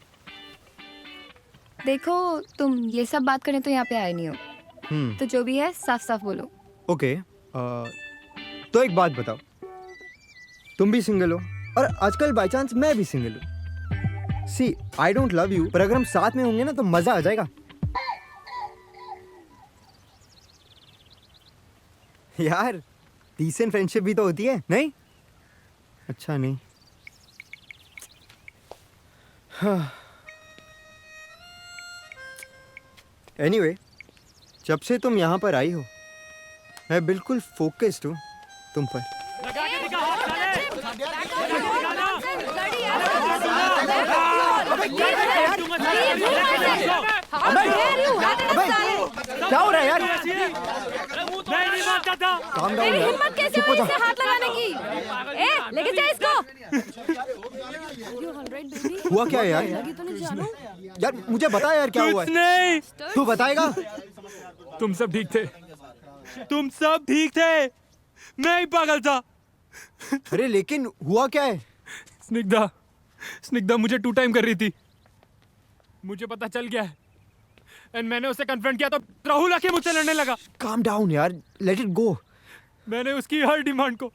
C: देखो, तुम ये सब बात करने तो यहाँ पे आए नहीं हो। तो जो भी है साफ साफ बोलो।
E: ओके, तो एक बात बताओ, तुम भी सिंगल हो और आजकल बाय चांस मैं भी सिंगल हूँ। सी, आई डोंट लव यू, पर अगर हम साथ में होंगे ना तो मजा आ जाएगा। यार, डिसेंट फ्रेंडशिप भी तो होती है, नहीं? अच्छा नहीं। एनीवे, जब से तुम यहाँ पर आई हो, मैं बिल्कुल फोकस्ड हूँ तुम पर। क्या हो रहा है यार?
F: मैं नहीं मानता था।
J: तेरी हिम्मत कैसे हुई इसे हाथ लगाने की? लेके जा इसको।
E: हुआ क्या है यार? यार मुझे बता यार क्या हुआ है?
F: नहीं,
E: तू बताएगा?
F: तुम सब ठीक थे, तुम सब ठीक थे, मैं ही पागल था।
E: अरे लेकिन हुआ क्या है?
F: स्निग्धा मुझे 2 टाइम कर रही थी, मुझे पता चल गया है। एंड मैंने उसे कन्फ्रंट किया तो राहुल आके मुझसे लड़ने लगा।
E: काम डाउन यार, लेट इट गो।
F: मैंने उसकी हर डिमांड को,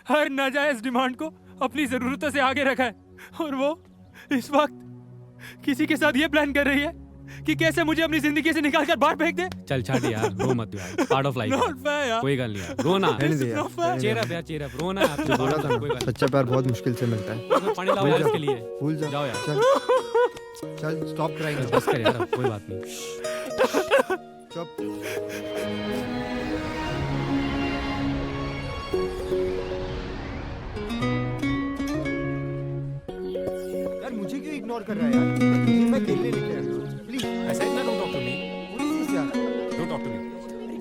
F: हर नाजायज डिमांड को अपनी जरूरतों से आगे रखा है, और वो इस वक्त किसी के साथ ये प्लान कर रही है कि कैसे मुझे अपनी जिंदगी से निकाल कर बाहर फेंक दे।
G: चल छाड़ यार, रो मत यार, part of life.
F: Not fair यार।
G: कोई गल नहीं यार, रोना।
F: चेयर
G: अप यार, चेयर अप, रोना है आपसे।
E: बोला था ना, सच्चा प्यार बहुत मुश्किल से मिलता है।
G: पानी लाओ यार इसके लिए।
E: भूल
G: जाओ यार।
E: चल स्टॉप क्राइंग।
G: बस कर यार, कोई बात नहीं।
E: चुप। यार मुझे क्यों इग्नोर कर रहा है यार? मैं खेलने लेके आया हूं। प्लीज
F: ऐसा इतना don't talk to me.
E: Please यार,
F: don't talk to me.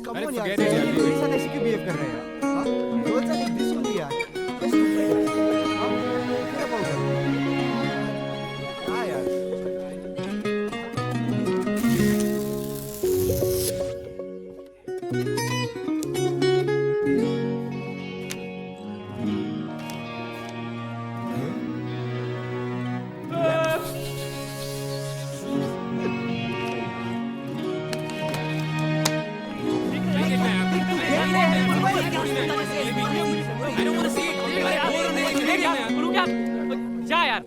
E: Come
F: अरे
E: ऑन यार,
F: forget it यार।
E: मेरे साथ ऐसे क्यों बिहेव कर रहे हैं यार? हां, रोज लाइक दिस ओनली यार। जस्ट हां, क्या बोल रहे हो? हां यार,
G: जा यार।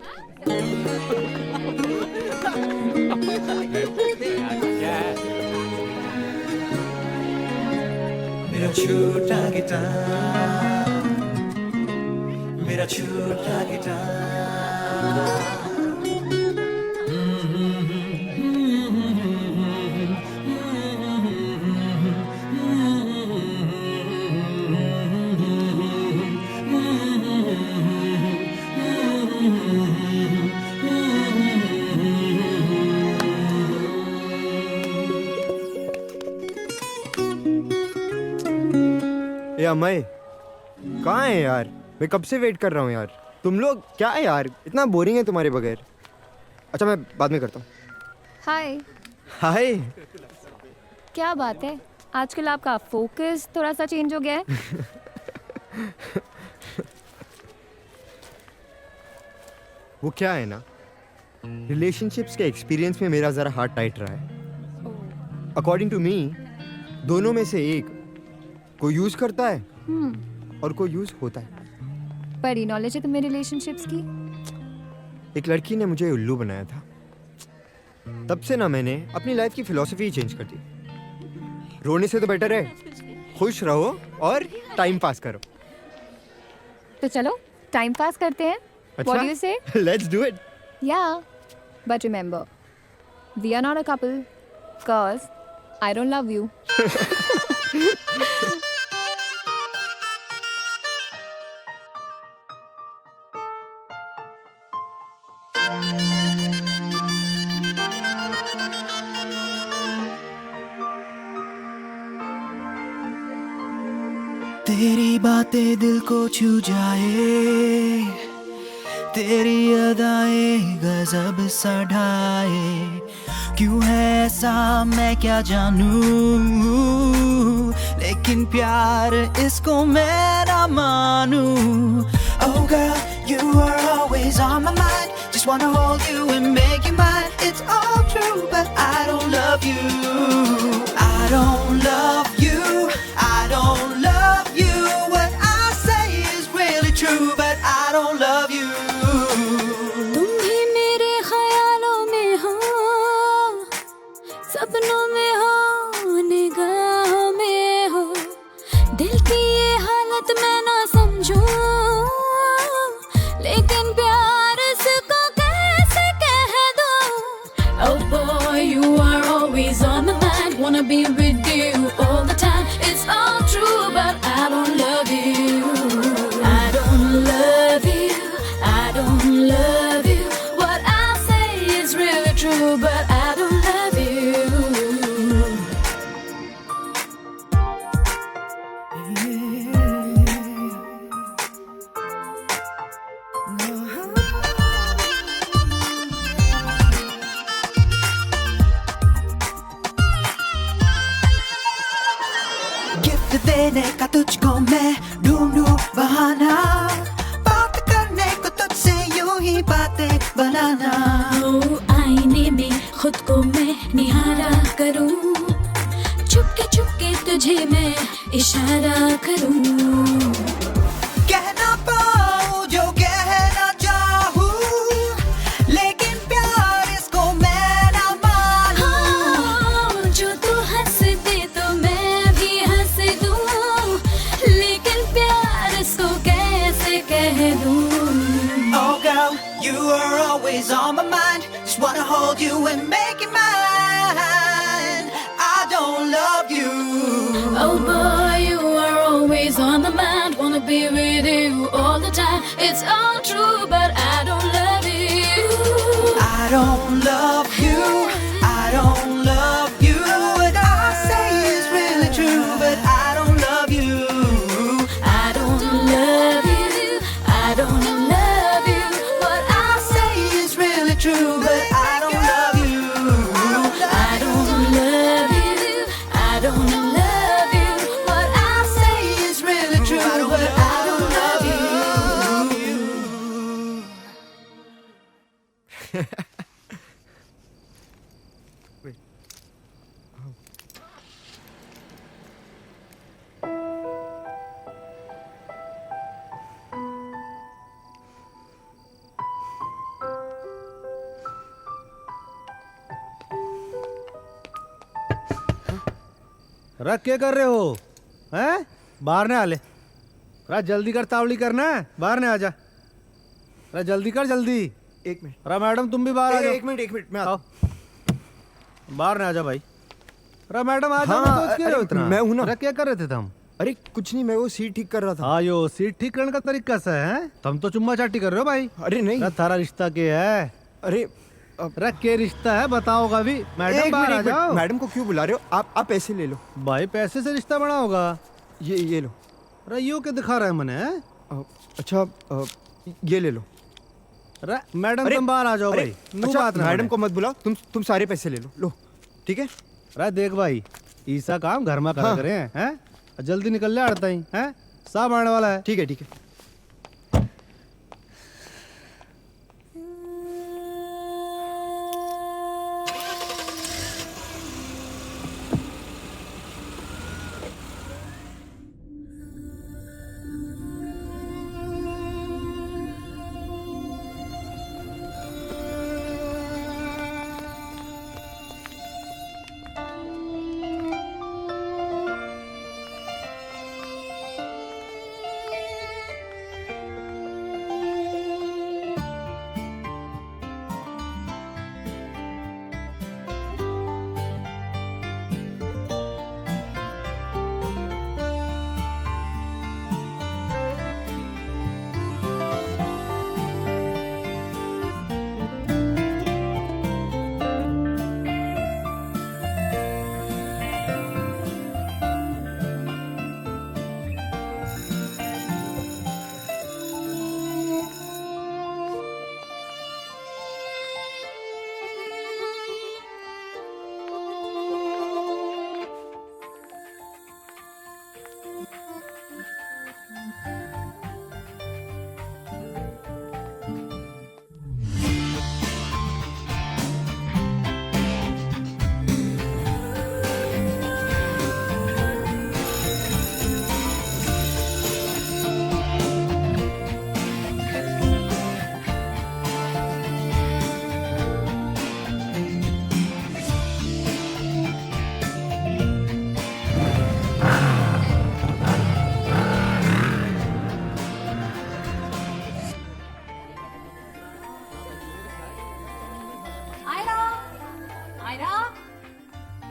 D: मेरा छोटा गिटार, मेरा छोटा गिटार।
E: अमय कहाँ है यार? मैं कब से वेट कर रहा हूँ यार। तुम लोग क्या है यार, इतना बोरिंग है तुम्हारे बगैर। अच्छा मैं बाद में करता हूँ।
C: हाय।
E: हाय।
C: क्या बात है, आजकल आपका फोकस थोड़ा सा चेंज हो गया है।
E: वो क्या है ना, रिलेशनशिप्स के एक्सपीरियंस में मेरा ज़रा हार्ट टाइट रहा है। अकॉर्डिंग टू मी, दोनों में से एक कोई यूज करता है और कोई यूज होता है।
C: बड़ी नॉलेज है तुम्हें रिलेशनशिप्स की।
E: एक लड़की ने मुझे उल्लू बनाया था। तब से ना मैंने अपनी लाइफ की फिलॉसफी ही चेंज कर दी। रोने से तो बेटर है खुश रहो और टाइम पास करो।
C: तो चलो टाइम पास करते हैं।
E: अच्छा?
C: What do you say?
E: Let's do it.
C: Yeah, but remember, we are not a couple, cause I don't love you.
D: तेरी बातें दिल को छू जाए, तेरी अदाएं गजब सा ढाए। क्यों है ऐसा मैं क्या जानूं, लेकिन प्यार इसको मैं ना मानूं। Oh girl, you are always on my mind. Just wanna hold you and make you mine. It's all true, but I don't love you. I don't love you. I don't love you. What I say is really true, but I don't love you.
P: तुम भी मेरे ख्यालों में हो, सपनों में हो, निगाहों में हो। दिल की ये हालत मैं ना समझूं, लेकिन प्यार इसको कैसे कह दूं। Oh boy, you are always on my mind. Wanna be with you all the time. It's all true, but I don't love you. I don't love you. I don't love you. What I say is really true, but I don't love you.
D: Gift देने का तुझको मैं ढूंढूं बहाना, बात करने को तुझसे यूं ही बातें बनाना।
P: आईने में खुद को मैं निहारा करूं, चुपके तुझे मैं इशारा करूं।
D: कह ना पाऊं जो कहना चाहूं, लेकिन प्यार इसको मैं ना मानूं।
P: जो तू हंस दे तो मैं भी हंस दूं, लेकिन प्यार इसको कैसे कह दूं।
D: Oh girl, you are always on my mind. Just wanna hold you and make you mine. I don't love you.
P: Oh boy, you are always on the mind. Wanna be with you all the time. It's all true, but I don't love you.
D: I don't love you. I don't love you. What I say is really true, but I don't love you.
P: I don't love you. I don't love you.
D: What I say is really true, but I don't love you.
P: I don't love you. I don't love you.
D: What I say is really true, but I don't love you.
M: रख क्या कर रहे हो हैं? बाहर ने आले रा जल्दी कर, तावली करना है, बाहर ने आजा। रा जल्दी कर, जल्दी।
E: एक मिनट।
M: रा मैडम तुम भी बाहर आ जाओ।
E: एक मिनट मैं
M: आओ, बाहर ने आजा भाई। रा मैडम आ जाओ।
E: हाँ,
M: सोच के रहे हो इतना?
E: मैं हूं ना।
M: रा क्या कर रहे थे तुम?
E: अरे कुछ नहीं, मैं वो सीट ठीक कर रहा था।
M: हाँ यो सीट ठीक करने का तरीका सा है, तुम तो चुम्मा चाटी कर रहे हो भाई।
E: अरे नहीं।
M: रा थारा रिश्ता क्या है?
E: अरे
M: रख के रिश्ता है बताओगा भी। मैडम बाहर आ जाओ।
E: मैडम को क्यों बुला रहे हो? आप पैसे ले लो।
M: भाई पैसे से रिश्ता बना होगा।
E: ये लो।
M: रईयो के दिखा रहा है मने।
E: अच्छा ये ले लो।
M: मैडम तुम बाहर आ जाओ भाई।
E: अच्छा
M: बात
E: मैडम को मत बुलाओ, तुम सारे पैसे ले लो। ठीक है?
M: रा देख भाई, ईसा काम घर में करा करे हैं? जल्दी निकल ले अड़ता ही हैं? साहब आने वाला है।
E: ठीक है।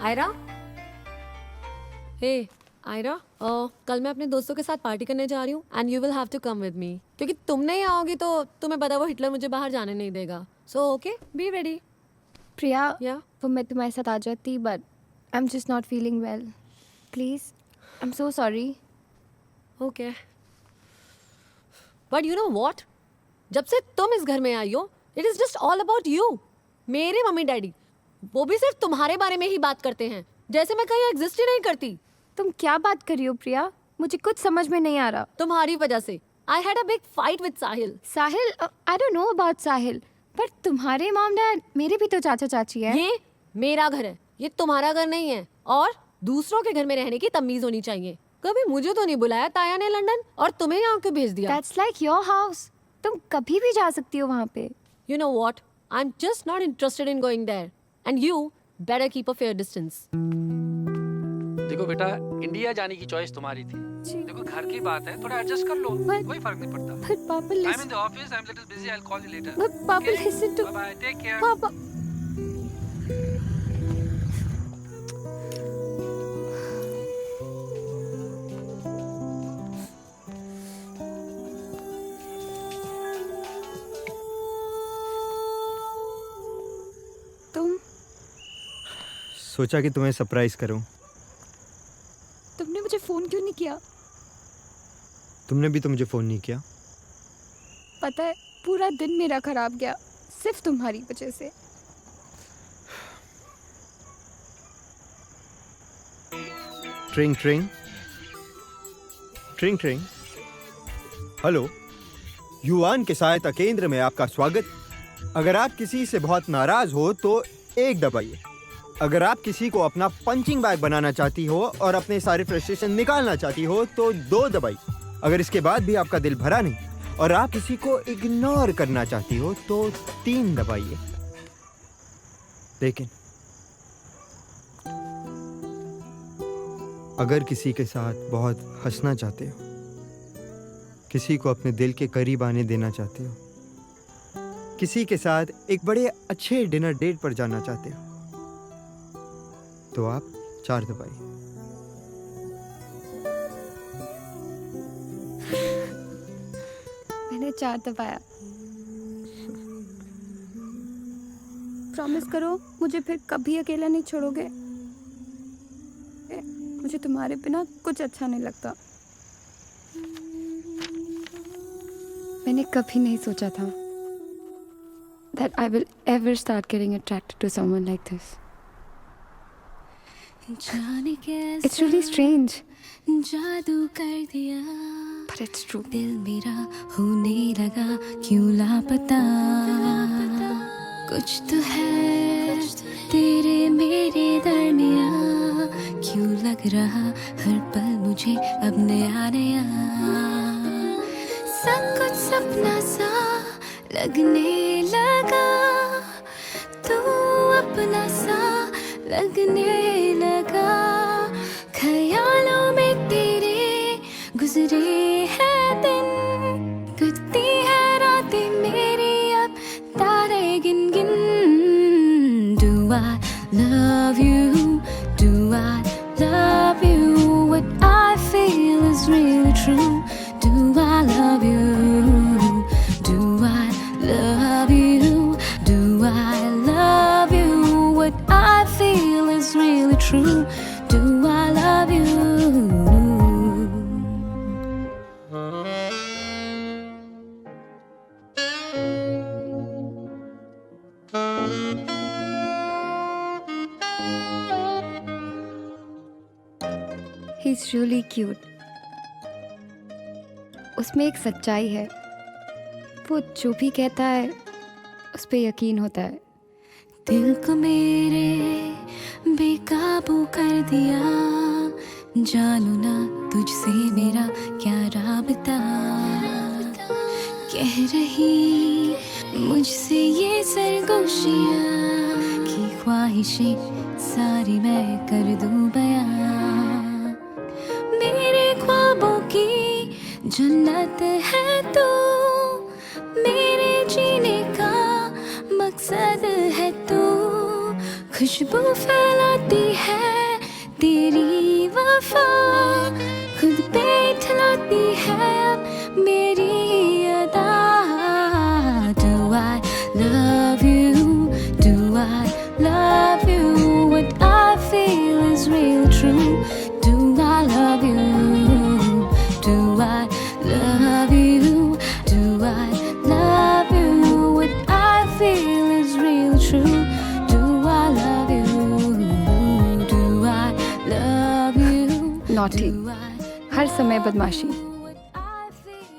J: आयरा, हे आयरा, कल मैं अपने दोस्तों के साथ पार्टी करने जा रही हूँ and you will have to come with me, क्योंकि तुम नहीं आओगी तो तुम्हें पता वो हिटलर मुझे बाहर जाने नहीं देगा. So okay, be ready.
C: Priya,
J: Yeah?
C: वो मैं तुम्हारे साथ आ जाती, but I am just not feeling well. Please, I am so sorry.
J: Okay. But you know what, जब से तुम इस घर में आई हो, it is just all about you. मेरे मम्मी डैडी वो भी सिर्फ तुम्हारे बारे में ही बात करते हैं, जैसे मैं कहीं एग्जिस्ट ही नहीं करती.
C: तुम क्या बात कर रही हो प्रिया? मुझे कुछ समझ में नहीं आ रहा.
J: तुम्हारी वजह से I had a big fight with Sahil.
C: Sahil? I don't know about Sahil, but तुम्हारे मॉम डैड, मेरे भी तो चाचा चाची है.
J: ये मेरा घर है, ये तुम्हारा घर नहीं है. और दूसरों के घर में रहने की तमीज होनी चाहिए. कभी मुझे तो नहीं बुलाया ताया ने लंदन, और तुम्हें यहाँ क्यों भेज दिया?
C: That's like your house. तुम कभी भी जा सकती हो वहाँ पे.
J: You know what? I'm just not interested in going there. And you better keep a fair distance.
B: देखो बेटा, इंडिया जाने की चॉइस तुम्हारी थी. देखो घर की बात है, थोड़ा एडजस्ट कर लो, कोई फर्क नहीं पड़ता.
C: But Papa,
B: I'm in the office. I'm little busy. I'll call you later.
C: But Papa,
B: Okay?
C: listen to.
B: Bye bye. Take care.
C: Papa. तुम?
E: सोचा कि तुम्हें सरप्राइज करूं.
C: तुमने मुझे फोन क्यों नहीं किया?
E: तुमने भी तो मुझे फोन नहीं किया.
C: पता है, पूरा दिन मेरा खराब गया सिर्फ तुम्हारी वजह से.
E: ट्रिंग ट्रिंग ट्रिंग ट्रिंग. हेलो, युवान के सहायता केंद्र में आपका स्वागत. अगर आप किसी से बहुत नाराज हो तो 1 दबाइए. अगर आप किसी को अपना पंचिंग बैग बनाना चाहती हो और अपने सारे फ्रस्ट्रेशन निकालना चाहती हो तो 2 दबाइए. अगर इसके बाद भी आपका दिल भरा नहीं और आप किसी को इग्नोर करना चाहती हो तो 3 दबाइए. लेकिन अगर किसी के साथ बहुत हंसना चाहते हो, किसी को अपने दिल के करीब आने देना चाहते हो, किसी के साथ एक बड़े अच्छे डिनर डेट पर जाना चाहते हो, तो आप 4 दबाइए.
C: मैंने 4 दबाया. प्रॉमिस करो मुझे फिर कभी अकेला नहीं छोड़ोगे. मुझे तुम्हारे बिना कुछ अच्छा नहीं लगता. मैंने कभी नहीं सोचा था that I will ever start getting attracted to someone like this. It's really strange.
P: जादू कर दिया,
C: but it's true.
P: दिल मेरा होने लगा क्यों लापता. कुछ तो है तेरे मेरे दरमिया, क्यों लग रहा हर पल मुझे अब नया नया. सब कुछ सपना सा लगने लगा, तू अपना सा लगने लगा. ख्यालों में तेरे गुजरे हैं दिन, गुजरती है रातें मेरी अब तारे गिन गिन. Do I love you? Do I love you? What I feel is really true. Do I love you? Do I love you? Do I love you? What I feel is really true. Do I love you?
C: He's really cute. उसमें एक सच्चाई है. वो जो भी कहता है उस पे यकीन होता है.
P: दिल को मेरे बेकाबू कर दिया, जानू ना तुझसे मेरा क्या राबता. कह रही मुझसे ये सरगोशियाँ की ख्वाहिशें सारी मैं कर दूं बयां. मेरे ख्वाबों की जन्नत है तू, मेरे जीने का मकसद है तू. खुशबू फैलाती है तेरी वफा, खुद पे ठलाती है अब मेरी अदा। Do I love you? Do I love you? What I feel is real true. Do I love you? Do I love you? Do I love you? What I feel is real true. Do I love you? Do I love you?
C: Naughty, हर समय बदमाशी।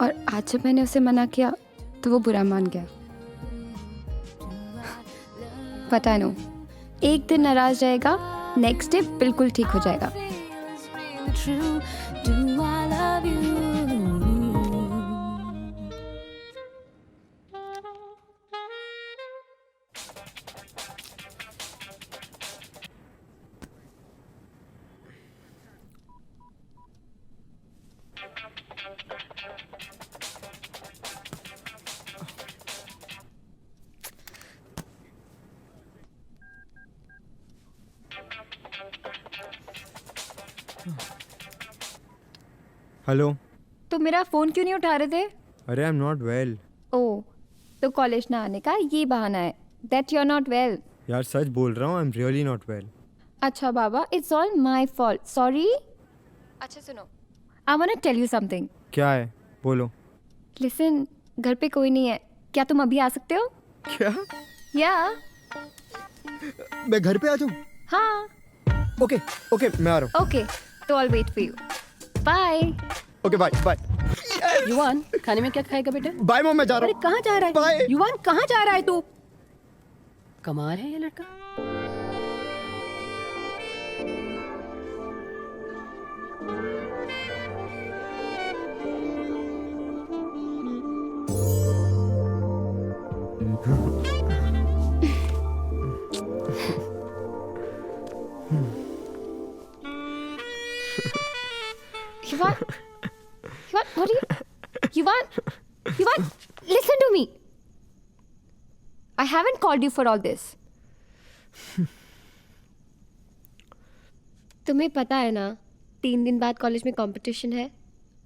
C: और आज जब मैंने उसे मना किया तो वो बुरा मान गया। पता है नो, एक दिन नाराज रहेगा, नेक्स्ट डे बिल्कुल ठीक हो जाएगा।
P: True. Do I love you?
E: Hello.
C: तो मेरा फोन क्यों नहीं उठा रहे थे?
E: अरे I am not well.
C: Oh, तो कॉलेज ना आने का ये बहाना है that you are not well.
E: यार सच बोल रहा हूँ, I am really not well.
C: अच्छा बाबा, it's all my fault, sorry. अच्छा सुनो, I want to tell you something.
E: क्या है? बोलो।
C: लिसन, घर पे कोई नहीं है, क्या तुम अभी आ सकते हो?
E: क्या?
C: या
E: मैं घर पे आ जाऊँ?
C: हाँ।
E: ओके ओके, मैं आ रहा हूँ।
C: ओके, तो I will wait for you. Bye.
E: Okay bye bye.
R: Yuvan, खाने में क्या खाएगा बेटा?
E: बाय मॉम, मैं जा रहा हूँ।
R: अरे कहाँ जा रहा है?
E: बाय।
R: युवान कहाँ जा रहा है तू? कमाल है ये लड़का।
C: Yuvan, what are you? Yuvan, listen to me. I haven't called you for all this. तुम्हें पता है ना, 3 दिन बाद कॉलेज में कंपटीशन है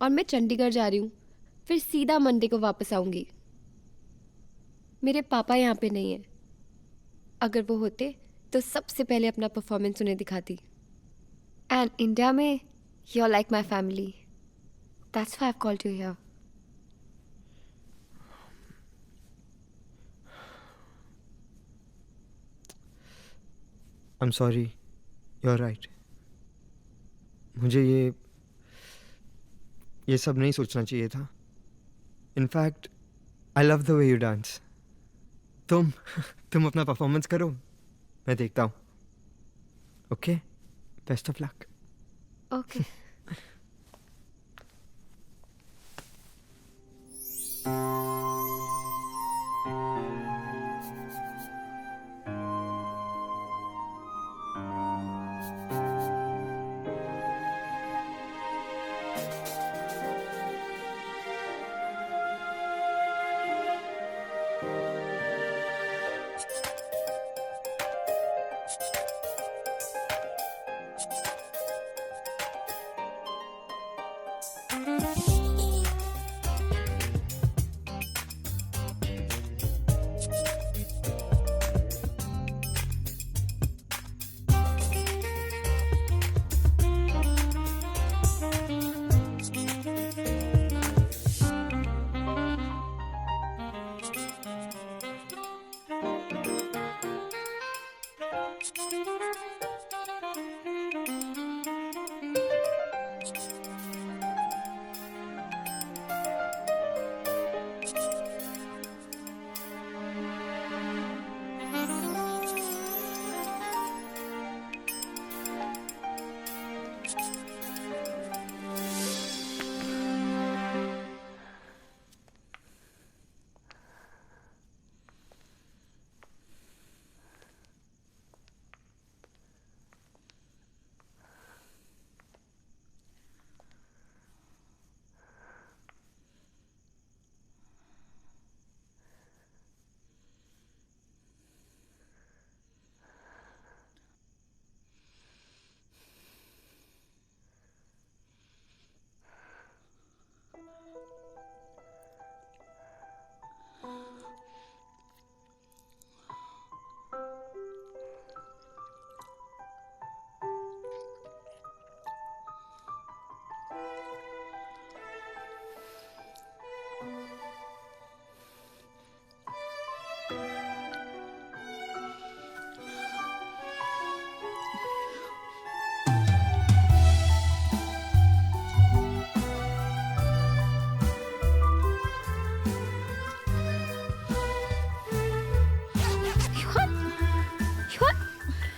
C: और मैं चंडीगढ़ जा रही हूँ, फिर सीधा मंडे को वापस आऊँगी। मेरे पापा यहाँ पे नहीं है, अगर वो होते तो सबसे पहले अपना परफॉर्मेंस उन्हें दिखाती। एंड इंडिया में you're like my family. That's why I've called you here.
E: I'm sorry. You're right. मुझे ये सब नहीं सोचना चाहिए था। In fact I love the way you dance. तुम अपना परफॉर्मेंस करो, मैं देखता हूँ। Okay, best of luck.
C: Okay.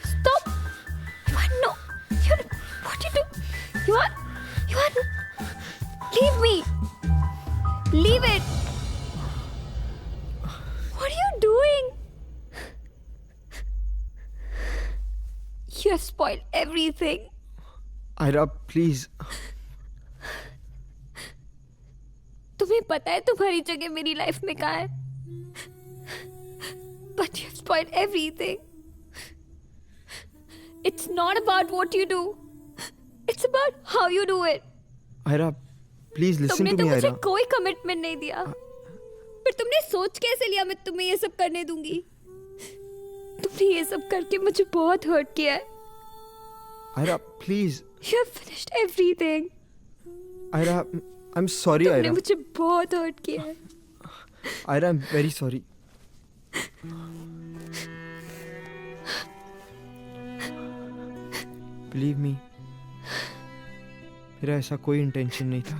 C: Stop! No! What you do? You are... Leave me! Leave it! What are you doing? You have spoiled everything.
E: Aira please.
C: तुम्हें पता है तुम्हारी जगह मेरी लाइफ में कहाँ है? But you have spoiled everything. It's not about what you do. It's about how you do it.
E: Aira please listen
C: तुमने
E: टू
C: तो
E: मी.
C: मुझे
E: आयरा
C: कोई कमिटमेंट नहीं दिया. पर तुमने सोच कैसे लिया मैं तुम्हें ये सब करने दूंगी? तुमने ये सब करके मुझे बहुत हर्ट किया है.
E: Aira please.
C: You have finished everything.
E: Aira I am sorry.
C: तुमने
E: आयरा
C: मुझे बहुत हर्ट किया है.
E: Aira I am very sorry. Believe me, मेरा ऐसा कोई इंटेंशन नहीं था.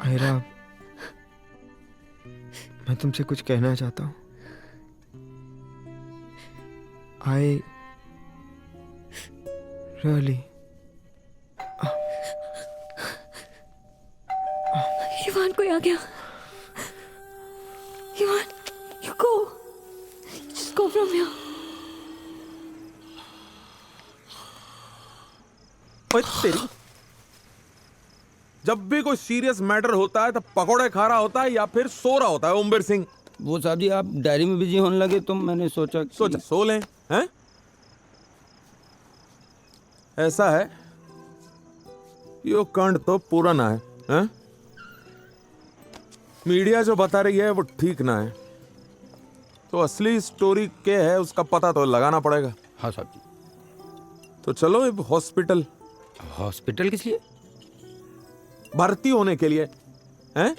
E: आयरा, मैं तुमसे कुछ कहना चाहता हूँ. I really.
C: युवान कोई आ गया. युवान, you go. Just go from here.
A: ओए तेरी, जब भी कोई सीरियस मैटर होता है तो पकोड़े खा रहा होता है या फिर सो रहा होता है ओमवीर सिंह.
S: वो साहब जी आप डायरी में बिजी होने लगे तो मैंने सोचा
A: सो लें. हैं? ऐसा है, यो कांड तो पूरा ना है. हैं? मीडिया जो बता रही है वो ठीक ना है, तो असली स्टोरी क्या है उसका पता तो लगाना पड़ेगा.
S: हाँ साहब जी.
A: तो चलो अब हॉस्पिटल.
S: हॉस्पिटल किस लिए?
A: भर्ती होने के लिए. हैं?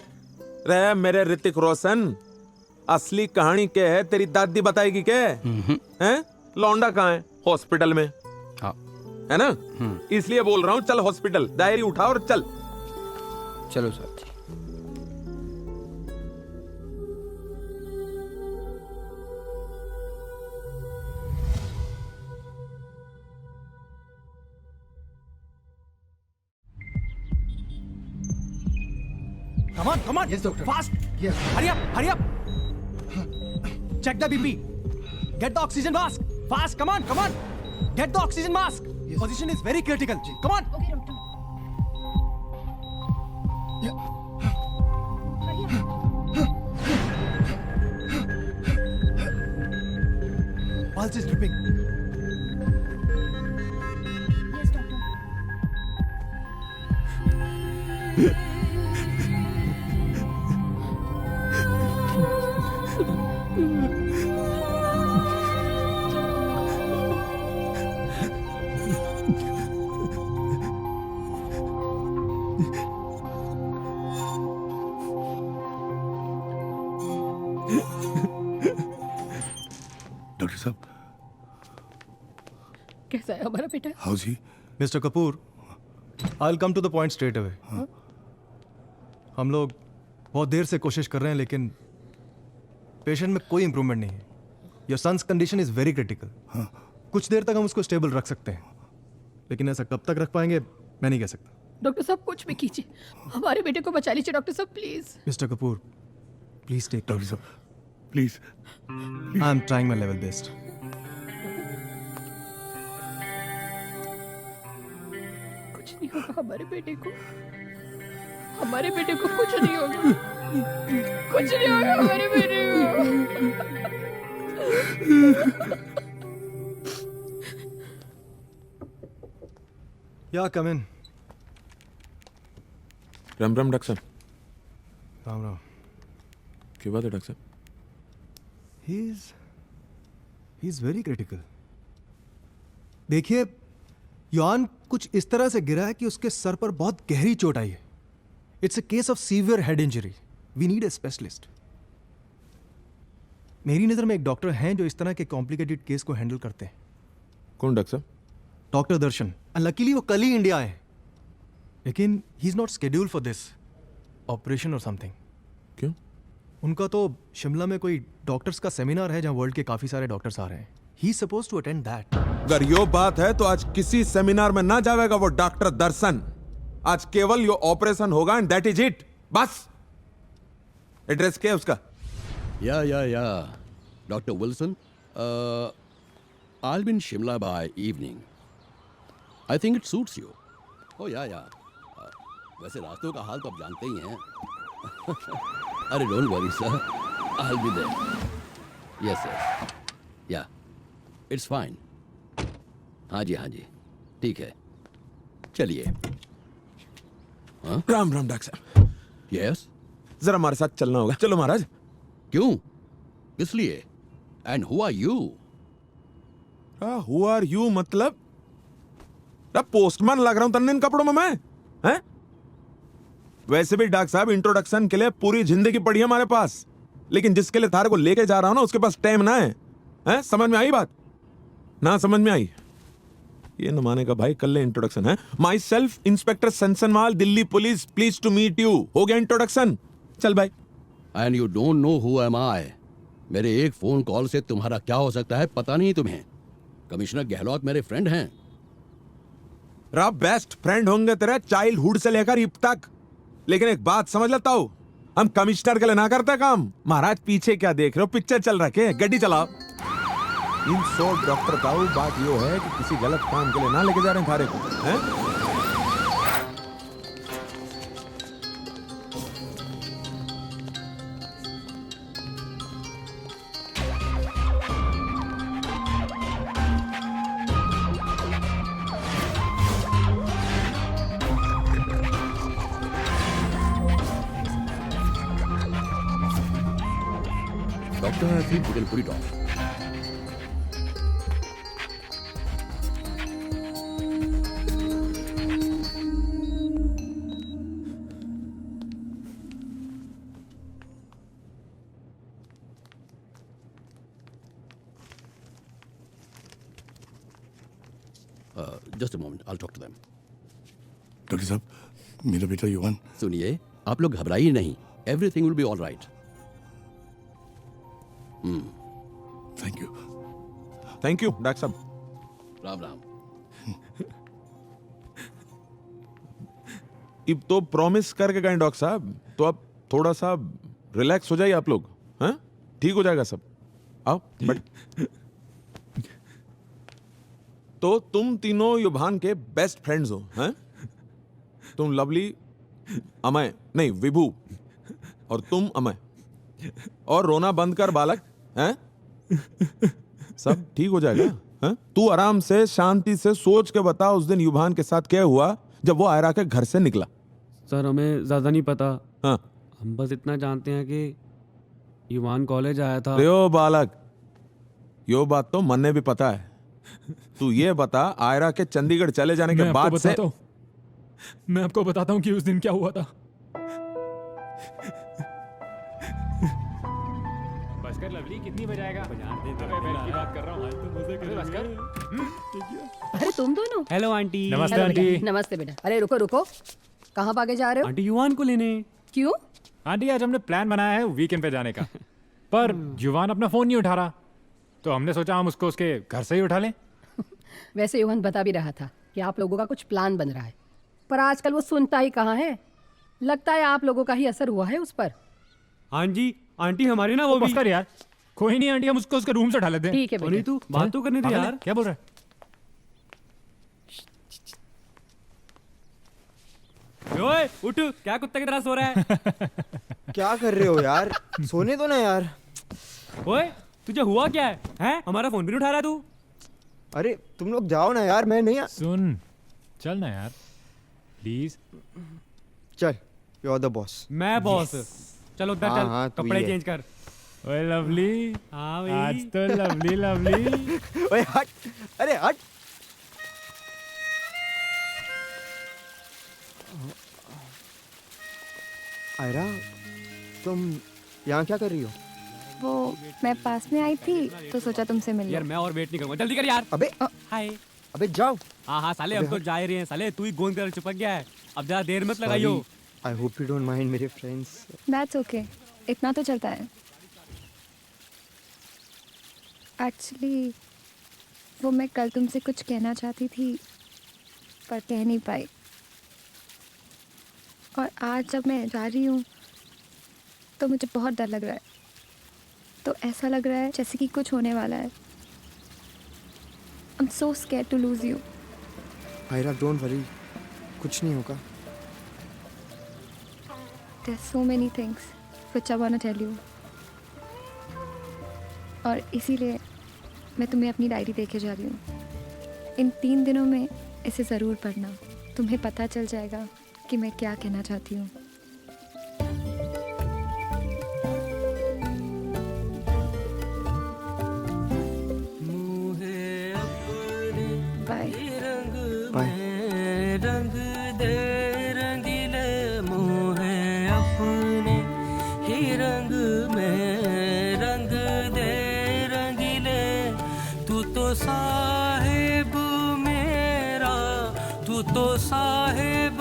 A: रे मेरे ऋतिक रोशन, असली कहानी क्या है तेरी दादी बताएगी क्या? हैं? लौंडा कहाँ है? हॉस्पिटल में.
S: हाँ.
A: है ना? इसलिए बोल रहा हूँ चल हॉस्पिटल. डायरी उठा और चल.
S: चलो साहब जी.
M: Come on. Yes, doctor. Fast. Yes. Hurry up. Check the BP. Get the oxygen mask. Fast. Come on. Get the oxygen mask. Yes. Position is very critical. Come on.
O: Okay, doctor.
M: Pulse is dripping.
O: Yes, doctor.
L: Doctor साहब,
O: कैसा है हमारा बेटा?
L: हाउ जी?
M: Mister Kapoor, I will come to the point straight away. हम लोग बहुत देर से कोशिश कर रहे हैं लेकिन पेशेंट में कोई इंप्रूवमेंट नहीं है. Your son's condition is very critical. कुछ देर तक हम उसको स्टेबल रख सकते हैं, लेकिन ऐसा कब तक रख पाएंगे मैं नहीं कह सकता.
O: डॉक्टर साहब कुछ भी कीजिए, हमारे बेटे को बचा लीजिए डॉक्टर साहब please.
M: Mister Kapoor, please take.
L: Doctor साहब please.
M: I am trying my level best.
O: कुछ नहीं होगा हमारे बेटे को. हमारे बेटे को कुछ नहीं होगा. कुछ नहीं होगा हमारे बेटे को.
M: या कम इन.
A: राम राम डॉक्टर साहब.
M: राम राम.
A: क्या बात है डॉक्टर साहब?
M: He's he is very critical. देखिए, योहान कुछ इस तरह से गिरा है कि उसके सर पर बहुत गहरी चोट आई है। It's a case of severe head injury. We need a specialist. मेरी नज़र में एक डॉक्टर हैं जो इस तरह के कॉम्प्लिकेटेड केस को हैंडल करते हैं।
A: कौन डॉक्टर?
M: डॉक्टर दर्शन। लकीली वो कल ही इंडिया आए, लेकिन he is not scheduled for this operation और समथिंग।
A: क्यों?
M: उनका तो शिमला में कोई डॉक्टर्स का सेमिनार है जहां वर्ल्ड के काफी सारे डॉक्टर्स आ रहे हैं। He is supposed to attend that.
A: अगर यो बात है तो आज किसी सेमिनार में ना जाएगा वो डॉक्टर दर्शन। आज केवल यो ऑपरेशन होगा एंड दैट इज इट। बस। एड्रेस क्या है उसका?
T: या doctor Wilson, I'll be in Shimla by evening. I think it suits you. Oh या वैसे रास्तों का हाल तो आप जानते ही हैं। अरे don't worry sir, I'll be there. Yes, या इट्स फाइन। हाँ जी ठीक है, चलिए।
A: राम राम डॉक्टर साहब।
T: यस,
A: जरा हमारे साथ चलना होगा। चलो महाराज।
T: क्यों, किस लिए? And who are you?
A: Who are you मतलब? पोस्टमैन लग रहा हूं तन्ने इन कपड़ों में मैं, हैं? वैसे भी डॉक्टर साहब इंट्रोडक्शन के लिए पूरी जिंदगी पड़ी है हमारे पास, लेकिन जिसके लिए थारे को लेके जा रहा हूं ना उसके पास टाइम ना है। हैं? समझ में आई बात? ना समझ में आई? ये न माने का भाई, कल ले इंट्रोडक्शन है। Myself inspector Sansanwal, Delhi police, please to meet you. हो गया इंट्रोडक्शन। चल भाई।
T: And you don't know who am I. मेरे एक फोन कॉल से तुम्हारा क्या हो सकता है पता नहीं तुम्हें। कमिश्नर गहलोत मेरे फ्रेंड हैं।
A: बेस्ट फ्रेंड होंगे तेरे चाइल्डहुड से लेकर अब तक, लेकिन एक बात समझ लेता हूं, हम कमिश्नर के लिए ना करते काम। महाराज पीछे क्या देख रहे हो? पिक्चर चल रखे, गड्डी चलाओ। इन शॉर्ट डॉक्टर ताऊ, बात यो है कि किसी गलत काम के लिए ना लेके जा रहे हैं थारे को, हैं?
T: Doctor, I think we can put it off. Just a moment, I'll talk to them.
L: Doctor साहब, मेरा बेटा युवान।
T: सुनिए, आप लोग घबराइए नहीं। Everything will be all right.
L: Thank you.
A: Thank you doctor साहब।
T: राम राम।
A: अब तो प्रॉमिस करके गए डॉक्टर साहब, तो अब थोड़ा सा रिलैक्स हो जाइए आप लोग। हैं? ठीक हो जाएगा सब। आओ बट तो तुम तीनों युभान के बेस्ट फ्रेंड्स हो, हैं? तुम लवली, अमय नहीं विभू, और तुम अमय, और रोना बंद कर बालक, हैं? सब ठीक हो जाएगा। हैं? तू आराम से शांति से सोच के बता उस दिन युभान के साथ क्या हुआ जब वो आयरा के घर से निकला।
G: सर हमें ज्यादा नहीं पता।
A: हाँ,
G: हम बस इतना जानते हैं कि युवान कॉलेज आया था।
A: यो बालक, यो बात तो मन ने भी पता है। तू ये बता, आयरा के चंडीगढ़ चले जाने के बाद से
F: मैं आपको बताता हूँ कि उस दिन क्या हुआ था। बस कर लवली, कितनी बजाएगा? की बात कर रहा हूँ, आज तो मजे कर। बस कर।
R: अरे तुम दोनों।
G: Hello aunty.
F: नमस्ते आंटी।
R: नमस्ते बेटा। अरे रुको रुको, कहाँ भागे जा रहे हो?
G: आंटी युवान को लेने।
R: क्यों?
F: आंटी आज हमने प्लान बनाया है वीकेंड पे जाने का, पर युवान अपना फोन नहीं उठा रहा, तो हमने सोचा हम उसको उसके घर से ही उठा लें।
R: वैसे योहन बता भी रहा था कि आप लोगों का कुछ प्लान बन रहा है, पर आजकल वो सुनता ही कहाँ है। लगता है आप लोगों का ही असर हुआ है उस पर।
G: हाँ जी, आंटी हमारी ना वो भी।
F: कर यार, कोई नहीं आंटी, हम उसको उसके रूम से उठा लेते हैं।
R: ठीक है बेटा।
G: तू बात तो करने दे यार।
F: क्या बोल रहा है?
G: ओए उठ, क्या कुत्ते की तरह सो रहा है?
E: क्या कर रहे हो यार? सोने दो ना यार।
G: ओए तुझे हुआ क्या है? हैं? हमारा फोन भी नहीं उठा रहा तू।
E: अरे तुम लोग जाओ ना यार, मैं नहीं।
F: सुन, चल ना यार प्लीज।
E: चल, यू आर द बॉस।
G: मैं बॉस? चलो उधर
E: हाँ,
G: चल,
E: हाँ, तू ही
G: कपड़े
E: है।
G: चेंज कर।
F: ओए लवली,
G: हाँ भाई।
F: आज तो लवली लवली।
E: ओए हट, अरे हट। आयरा, तुम यहाँ क्या कर रही हो?
C: वो मैं पास में आई थी तो सोचा तुमसे मिल
G: यार मैं और वेट नहीं करूंगा, जल्दी कर यार।
E: अबे
G: हाय।
E: अबे जाओ।
G: हाँ साले हम तो जा ही रहे हैं साले, तू ही गोंद कर चिपक गया है, अब ज्यादा देर मत लगाइयो।
E: I hope you don't mind मेरे फ्रेंड्स।
C: दैट्स ओके, इतना तो चलता है। एक्चुअली वो मैं कल तुमसे कुछ कहना चाहती थी पर कह नहीं पाई, और आज जब मैं जा रही हूँ तो मुझे बहुत डर लग रहा है। तो ऐसा लग रहा है जैसे कि कुछ होने वाला है। I'm so scared to lose you.
E: Aira don't worry, कुछ नहीं होगा।
C: There's so many things which I want to tell you. और इसीलिए मैं तुम्हें अपनी डायरी देके जा रही हूँ। इन 3 दिनों में इसे ज़रूर पढ़ना, तुम्हें पता चल जाएगा कि मैं क्या कहना चाहती हूँ। Bye
D: bye. रंग दे रंगीले मुँह अपने ही रंग में रंग दे रंगीले, तू तो साहिब मेरा, तू तो साहिब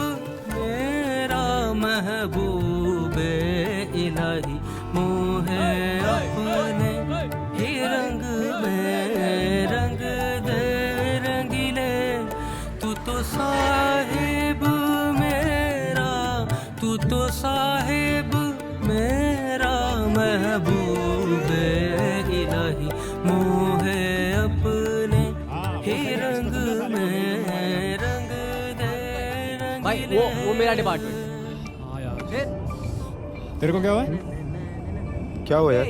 D: मेरा, महबूबे इलाही मुँह अपने ही रंग में रंग दे रंगीले, तू तो साहिब मेरा, तू तो साहिब मेरा, महबूबे इलाही मुँह अपने ही रंग में रंग दे
H: भाई वो मेरा डिपार्टमेंट।
F: तेरे को क्या हुआ?
E: क्या हुआ यार?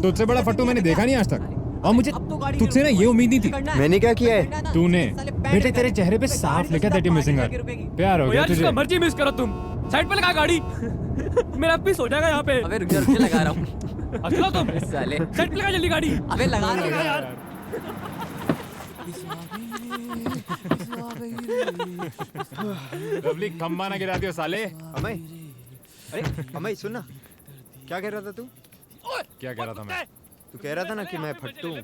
F: तुझसे बड़ा फट्टू मैंने देखा नहीं आज तक, और मुझे तुझसे ना ये उम्मीद नहीं थी।
E: मैंने क्या किया है?
F: तूने बेटे, तेरे चेहरे पे साफ लिखा दैट यू मिसिंग हर। प्यार हो गया
G: यार
F: तुझे।
G: जिसका मर्जी मिस करो तुम, साइड पे लगा गाड़ी। मेरा पीस हो जाएगा यहाँ पे।
H: अबे रुक जा लगा रहा हूँ।
G: अच्छा तुम
H: साले
G: साइड पे लगा जल्दी गाड़ी।
H: अबे लगा रहा हूँ
G: यार।
F: लवली खम्बा ना गिरा दियो साले।
E: अमय, अरे अमय सुन ना, क्या कह रहा था तू?
F: क्या कह रहा था मैं?
E: तू कह रहा था ना कि मैं फट्टू हूँ।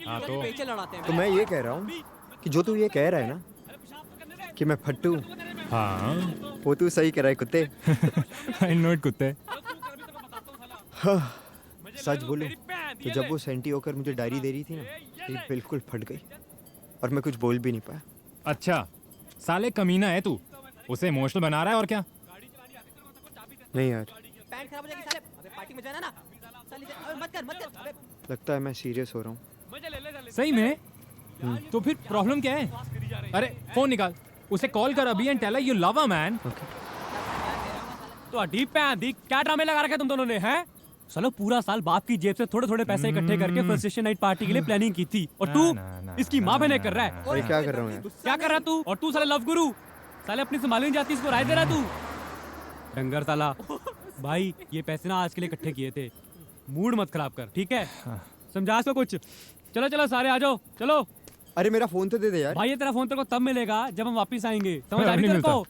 F: हाँ
E: तो मैं ये कह रहा हूँ कि जो तू ये कह रहा है ना कि मैं फट्टू हूँ,
F: हाँ
E: वो तू सही कह रहा है कुत्ते।
F: आई नो इट कुत्ते।
E: हाँ, सच बोलूं तो जब वो सेंटी होकर मुझे डायरी दे रही थी ना, ये बिल्कुल फट गई और मैं कुछ बोल भी नहीं पाया।
F: अच्छा साले कमीना है तू, उसे इमोशनल बना रहा है और क्या?
E: नहीं यार,
H: पैंट खराब हो जाएगी साले। अबे पार्टी में जाना ना साले, अबे मत कर अबे।
E: लगता है मैं सीरियस हो रहा हूँ।
F: सही में? तो फिर प्रॉब्लम क्या है? अरे फोन निकाल, उसे कॉल कर अभी and tell her you love her man.
G: तो अडीप पे आंधी क्या ड्रामे लगा रखे तुम दोनों ने हैं? चलो पूरा साल बाप की जेब से थोड़े थोड़े पैसे इकट्ठे करके फ्रस्ट्रेशन नाइट पार्टी के लिए प्लानिंग की थी, और तू इसकी माँ बहने कर रहा है।
E: अरे क्या कर रहा हूँ यार?
G: क्या कर रहा तू? और तू साले लव गुरु, साले अपनी संभाली नहीं जाती, इसको राय दे रहा तू डंगर साला। भाई ये पैसे ना आज के लिए इकट्ठे किए थे, मूड मत खराब कर, ठीक है? समझा इसको कुछ। चलो चलो सारे आ जाओ, चलो।
E: अरे मेरा फोन तो दे दे यार।
G: भाई ये तेरा फोन तेरे को तब मिलेगा जब हम वापस आएंगे, समझ आ रही तेरे को?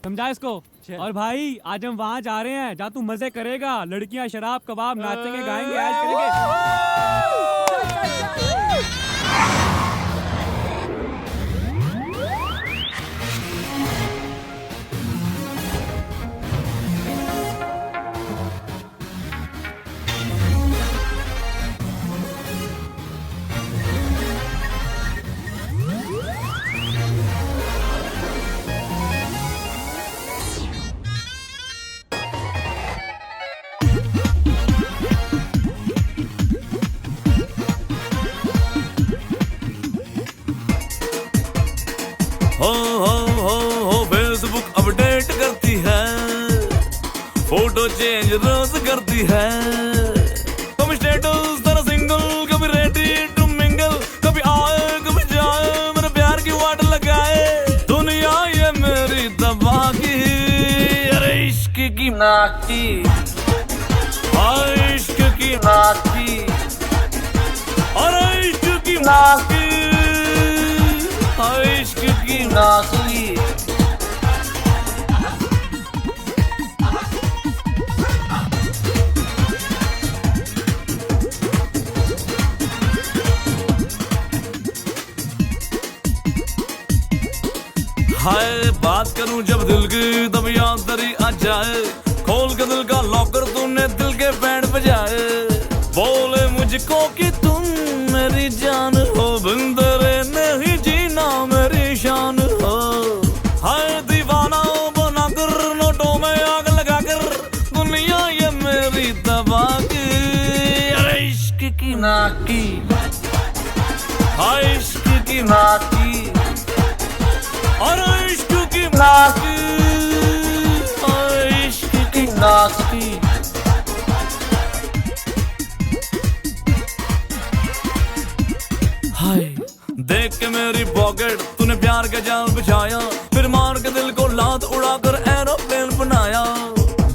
G: समझा इसको। और भाई आज हम वहाँ जा रहे हैं जहाँ तू मजे करेगा, लड़कियाँ शराब कबाब नाचेंगे गाएंगे ऐश करेंगे।
D: हो फेसबुक अपडेट करती है, फोटो चेंज रोज करती है, कभी स्टेटस तेरा सिंगल, कभी रेडी टू मिंगल, कभी आए कभी जाए, मेरे प्यार की वाट लगाए, दुनिया ये मेरी तबाह की, अरे इश्क की नाकी, इश्क की की नाकी, अरे इश्क की नाकी, इश्क की नाकी। हाय बात करूं जब दिल की तब याद तेरी आ जाए, खोल के दिल का लॉकर तूने दिल के बैंड बजाए, बोले मुझको कि तुम मेरी जान हो, बिन तेरे नहीं जीना मेरी शान हो। हाय दीवाना बना कर नोटों में आग लगा कर, दुनिया ये मेरी तबाह की, अरे इश्क की नाकी, हाय इश्क की नाकी, अरे इश्क की नाकी, अरे इश्क की नाकी। हाय देख के मेरी पॉकेट तूने प्यार का जाल बिछाया, फिर मार के दिल को लात उड़ाकर एरोप्लेन बनाया,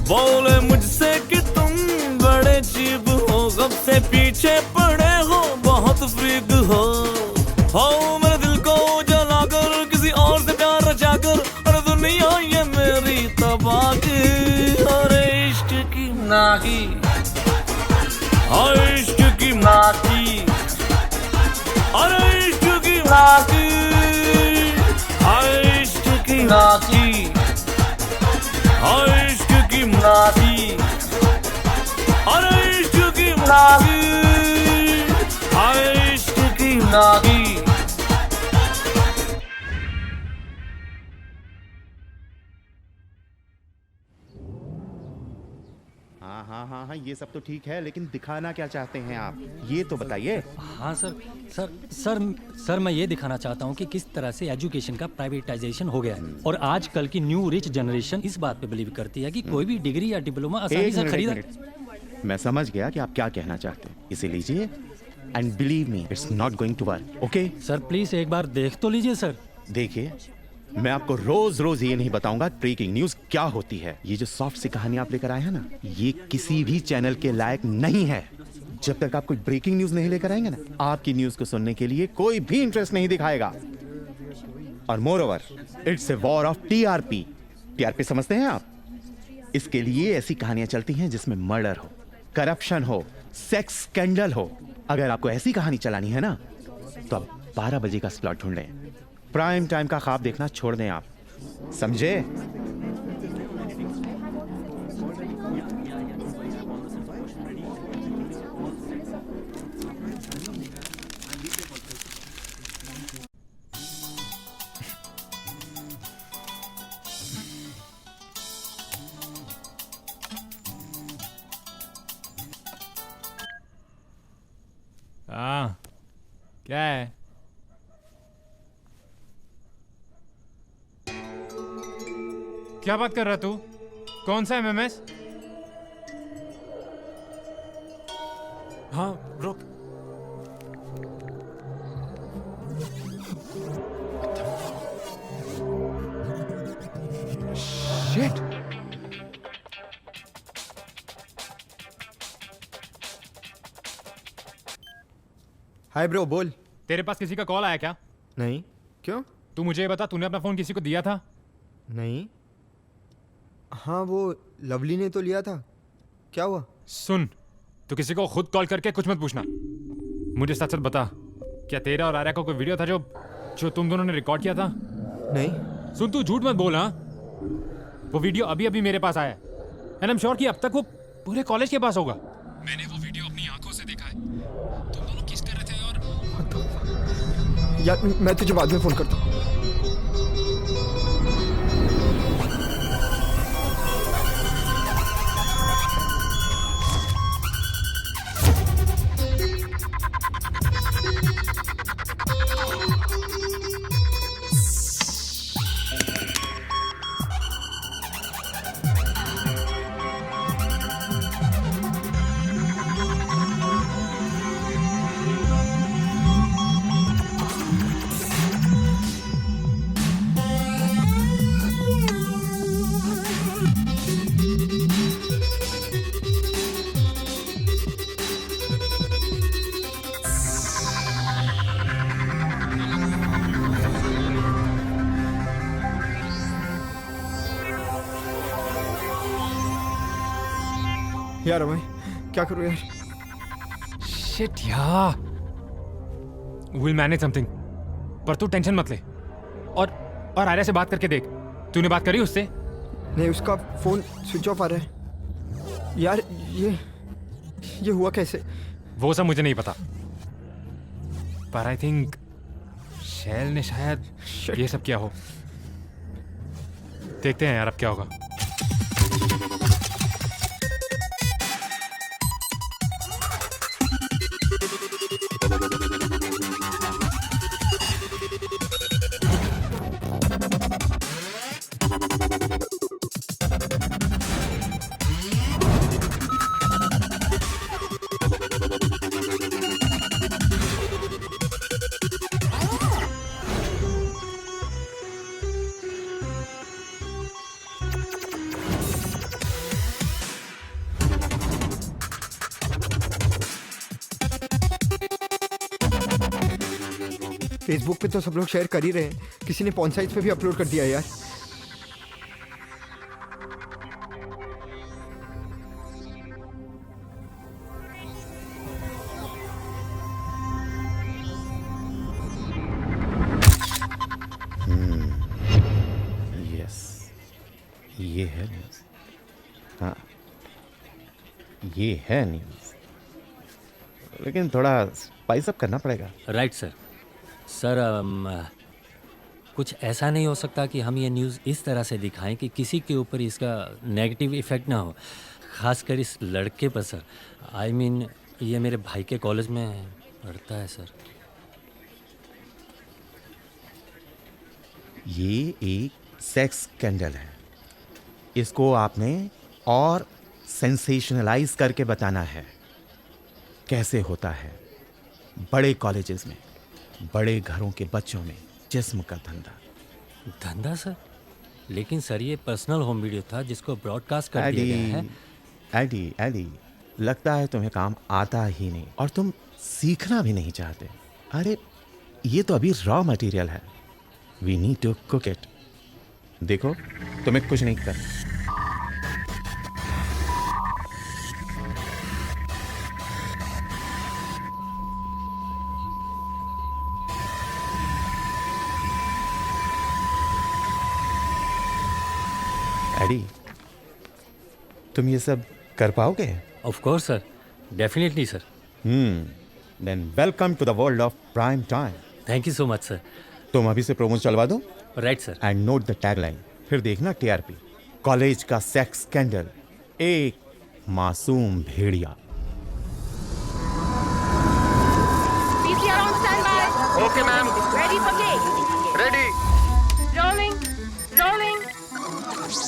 D: बोले मुझसे कि तुम बड़े चीप हो, कब से पीछे पड़े हो, बहुत फ्रीक हो मेरे दिल को जलाकर किसी और से प्यार रचाकर, अरे दुनिया ये मेरी तबाह की, अरे इश्क की नाकी, अरे इश्क की नाकी, अरे इश्क की नाकी, अरे इश्क की नाकी, अरे इश्क की नाकी, अरे इश्क की नाकी, अरे इश्क की नाकी।
U: हाँ, ये सब तो ठीक है, लेकिन दिखाना क्या चाहते हैं आप, ये तो बताइए।
N: हाँ सर मैं ये दिखाना चाहता हूँ कि किस तरह से एजुकेशन का प्राइवेटाइजेशन हो गया है, और आजकल की न्यू रिच जनरेशन इस बात पे बिलीव करती है कि कोई भी डिग्री या डिप्लोमा आसानी से खरीदा।
U: मैं समझ गया कि आप क्या कहना चाहते हैं, इसे लीजिए and believe me it's not going to work. Okay
N: sir please एक बार देख तो लीजिए सर।
U: देखिए मैं आपको रोज रोज ये नहीं बताऊंगा ब्रेकिंग न्यूज क्या होती है। ये जो सॉफ्ट सी कहानी आप लेकर आए हैं ना, ये किसी भी चैनल के लायक नहीं है। जब तक आप कोई ब्रेकिंग न्यूज नहीं लेकर आएंगे ना, आपकी न्यूज को सुनने के लिए कोई भी इंटरेस्ट नहीं दिखाएगा। और more over it's a war of TRP. TRP समझते हैं आप? इसके लिए ऐसी कहानियां चलती हैं जिसमें मर्डर हो, करप्शन हो, सेक्स स्कैंडल हो। अगर आपको ऐसी कहानी चलानी है ना, तो आप 12 बजे का स्लॉट ढूंढ लें। प्राइम टाइम का ख्वाब देखना छोड़ दें आप, समझे?
F: हाँ क्या है? क्या बात कर रहा तू? कौन सा एमएमएस?
A: हाँ रुक।
F: शिट।
E: हाय ब्रो, बोल।
F: तेरे पास किसी का कॉल आया क्या?
E: नहीं, क्यों?
F: तू मुझे ये बता, तूने अपना फोन किसी को दिया था?
E: नहीं। हाँ वो लवली ने तो लिया था। क्या हुआ?
F: सुन, तू किसी को खुद कॉल करके कुछ मत पूछना। मुझे सच सच बता, क्या तेरा और आर्या का कोई वीडियो था जो तुम दोनों ने रिकॉर्ड किया था?
E: नहीं।
F: सुन, तू झूठ मत बोल। हाँ, वो वीडियो अभी अभी मेरे पास आया है एंड आई एम श्योर कि अब तक वो पूरे कॉलेज के पास होगा। मैंने वो वीडियो अपनी आंखों से देखा है। तुम दोनों किस कर रहे थे? और
E: यार मैं तुझे बाद में फोन करता हूँ। यार मैं क्या करूं यार?
F: शिट यार, विल मैनेज समथिंग। पर तू टेंशन मत ले। और आर्या से बात करके देख। तूने बात करी उससे?
E: नहीं, उसका फोन स्विच ऑफ आ रहा है यार। ये हुआ कैसे?
F: वो सब मुझे नहीं पता, पर आई थिंक शैल ने शायद ये सब किया हो। देखते हैं यार अब क्या होगा।
E: फेसबुक पे तो सब लोग शेयर कर ही रहे हैं, किसी ने पॉन साइट्स पे भी अपलोड कर दिया यार।
U: यस, ये है न्यूज़। हाँ, ये है न्यूज़, लेकिन थोड़ा स्पाइस अप करना पड़ेगा।
N: Right sir. सर कुछ ऐसा नहीं हो सकता कि हम ये न्यूज़ इस तरह से दिखाएं कि किसी के ऊपर इसका नेगेटिव इफ़ेक्ट ना हो, ख़ासकर इस लड़के पर सर। आई मीन ये मेरे भाई के कॉलेज में पढ़ता है सर।
U: ये एक सेक्स स्कैंडल है, इसको आपने और सेंसेशनलाइज करके बताना है। कैसे होता है बड़े कॉलेजेस में, बड़े घरों के बच्चों में जिस्म का धंधा।
N: धंधा सर? लेकिन सर ये पर्सनल होम वीडियो था जिसको ब्रॉडकास्ट कर दिया गया है।
U: एडी, लगता है तुम्हें काम आता ही नहीं और तुम सीखना भी नहीं चाहते। अरे ये तो अभी रॉ मटेरियल है, we need to cook it. देखो तुम्हें कुछ नहीं करना। एडी, तुम ये सब कर पाओगे?
N: Of course sir, definitely sir.
U: Then welcome to the world of prime time.
N: Thank you so much sir.
U: तुम अभी से प्रोमो चलवा दो।
N: Right sir.
U: And note the tagline, फिर देखना टीआरपी। कॉलेज का सेक्स स्कैंडल, एक मासूम भेड़िया।
Q: Okay ma'am.
I: Ready for take.
Q: Ready.
I: Rolling, rolling.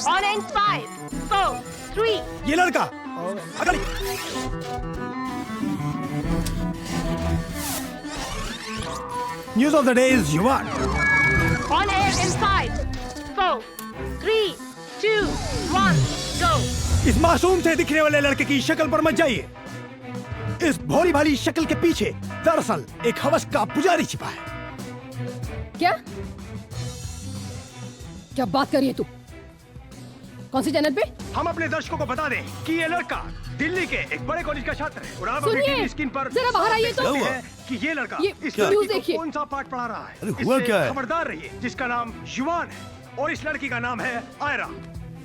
I: On and 5, 4, 3.
L: ये लड़का अगली। News of the day is युवान।
I: On air in 5, 4, 3, 2, 1, go.
L: इस मासूम से दिखने वाले लड़के की शक्ल पर मत जाइए। इस भोली भाली शक्ल के पीछे दरअसल एक हवस का पुजारी छिपा है।
R: क्या क्या बात कर रही है तू? कौन सी चैनल पे?
L: हम अपने दर्शकों को बता दें कि ये लड़का दिल्ली के एक बड़े कॉलेज का छात्र है और आप अपनी
R: सुनिए,
L: टीवी स्क्रीन पर
R: जरा बाहर आइए तो।
L: देखते हैं कि ये लड़का
R: ये
L: इस
R: न्यूज़
L: लड़की को
R: देखिए।
L: कौन सा पाठ पढ़ा रहा है।
Q: अरे हुआ
L: इससे
Q: क्या है?
L: खबरदार रहिए, जिसका नाम युवान है और इस लड़की का नाम है आयरा।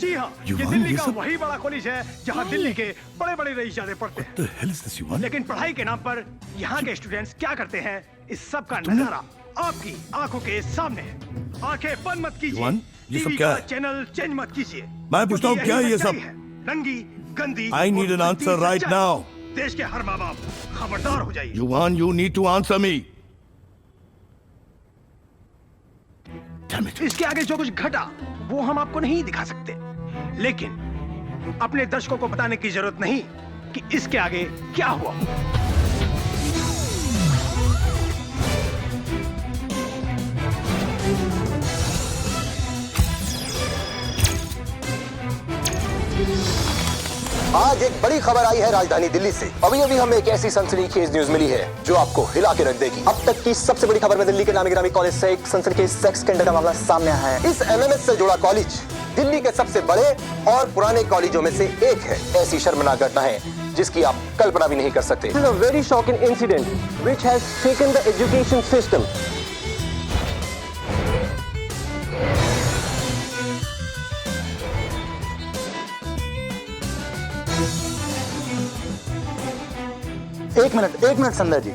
L: जी हाँ, ये
Q: युवान,
L: दिल्ली
Q: ये
L: का
Q: सब?
L: वही बड़ा कॉलेज है जहाँ दिल्ली के बड़े बड़े रईसजादे पढ़ते हैं।
Q: The hell is this, युवान?
L: लेकिन पढ़ाई के नाम पर यहाँ के स्टूडेंट्स क्या करते हैं, इस सब का नजारा आपकी आंखों के सामने है। आंखें बंद मत कीजिए।
Q: युवान, ये सब
L: टीवी
Q: क्या
L: का
Q: है?
L: चैनल चेंज मत कीजिए।
Q: मैं पूछता हूँ,
L: क्योंकि
Q: क्या है
L: यही
Q: ये
L: सच्चाई
Q: सब?
L: है। नंगी, गंदी
Q: I need
L: और
Q: an answer
L: गंदी
Q: right
L: सच्चाई।
Q: now.
L: देश के हर माँ बाप खबरदार हो जाइए।
Q: युवान, you need to answer me. Damn it.
L: इसके आगे जो कुछ घटा वो हम आपको नहीं दिखा सकते, लेकिन अपने दर्शकों को बताने की जरूरत नहीं कि इसके आगे क्या हुआ।
V: आज एक बड़ी खबर आई है राजधानी दिल्ली से। अभी अभी हमें एक ऐसी सनसनीखेज न्यूज मिली है जो आपको हिला के रख देगी। अब तक की सबसे बड़ी खबर में दिल्ली के नामी गिरामी कॉलेज से एक सनसनीखेज सेक्स स्कैंडल का मामला सामने आया है। इस एमएमएस से जुड़ा कॉलेज दिल्ली के सबसे बड़े और पुराने कॉलेजों में से एक है। ऐसी शर्मनाक घटना है जिसकी आप कल्पना भी नहीं कर सकते। This is a very shocking incident which has shaken the education system.
J: एक मिनट संदर जी,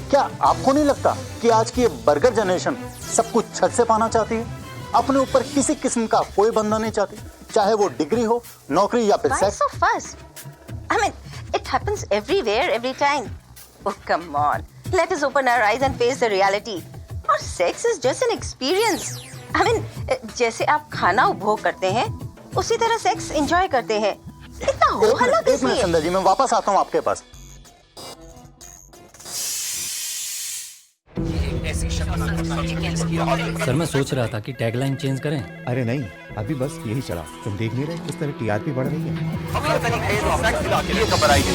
J: क्या आपको नहीं लगता कि आज की ये बर्गर जनरेशन सब कुछ छत से पाना चाहती है? अपने ऊपर किसी किस्म का कोई बंधन नहीं चाहती, चाहे वो डिग्री हो, नौकरी या फिर
K: Why
J: sex.
K: so fast? I mean, it happens everywhere, every time. Oh, come on. Let us open our eyes and face the reality. Or sex is just an experience. I mean, जैसे आप खाना उपभोग करते हैं, उसी तरह sex enjoy करते हैं। इतना हो हल्ला
J: एक मिनट संदर जी, मैं वापस आता हूँ आपके पास।
N: सर मैं सोच रहा था कि टैगलाइन चेंज करें।
U: अरे नहीं, अभी बस यही चला। तुम देख नहीं रहे किस तरह टीआरपी बढ़ रही है।
V: के लिए खबर आई है।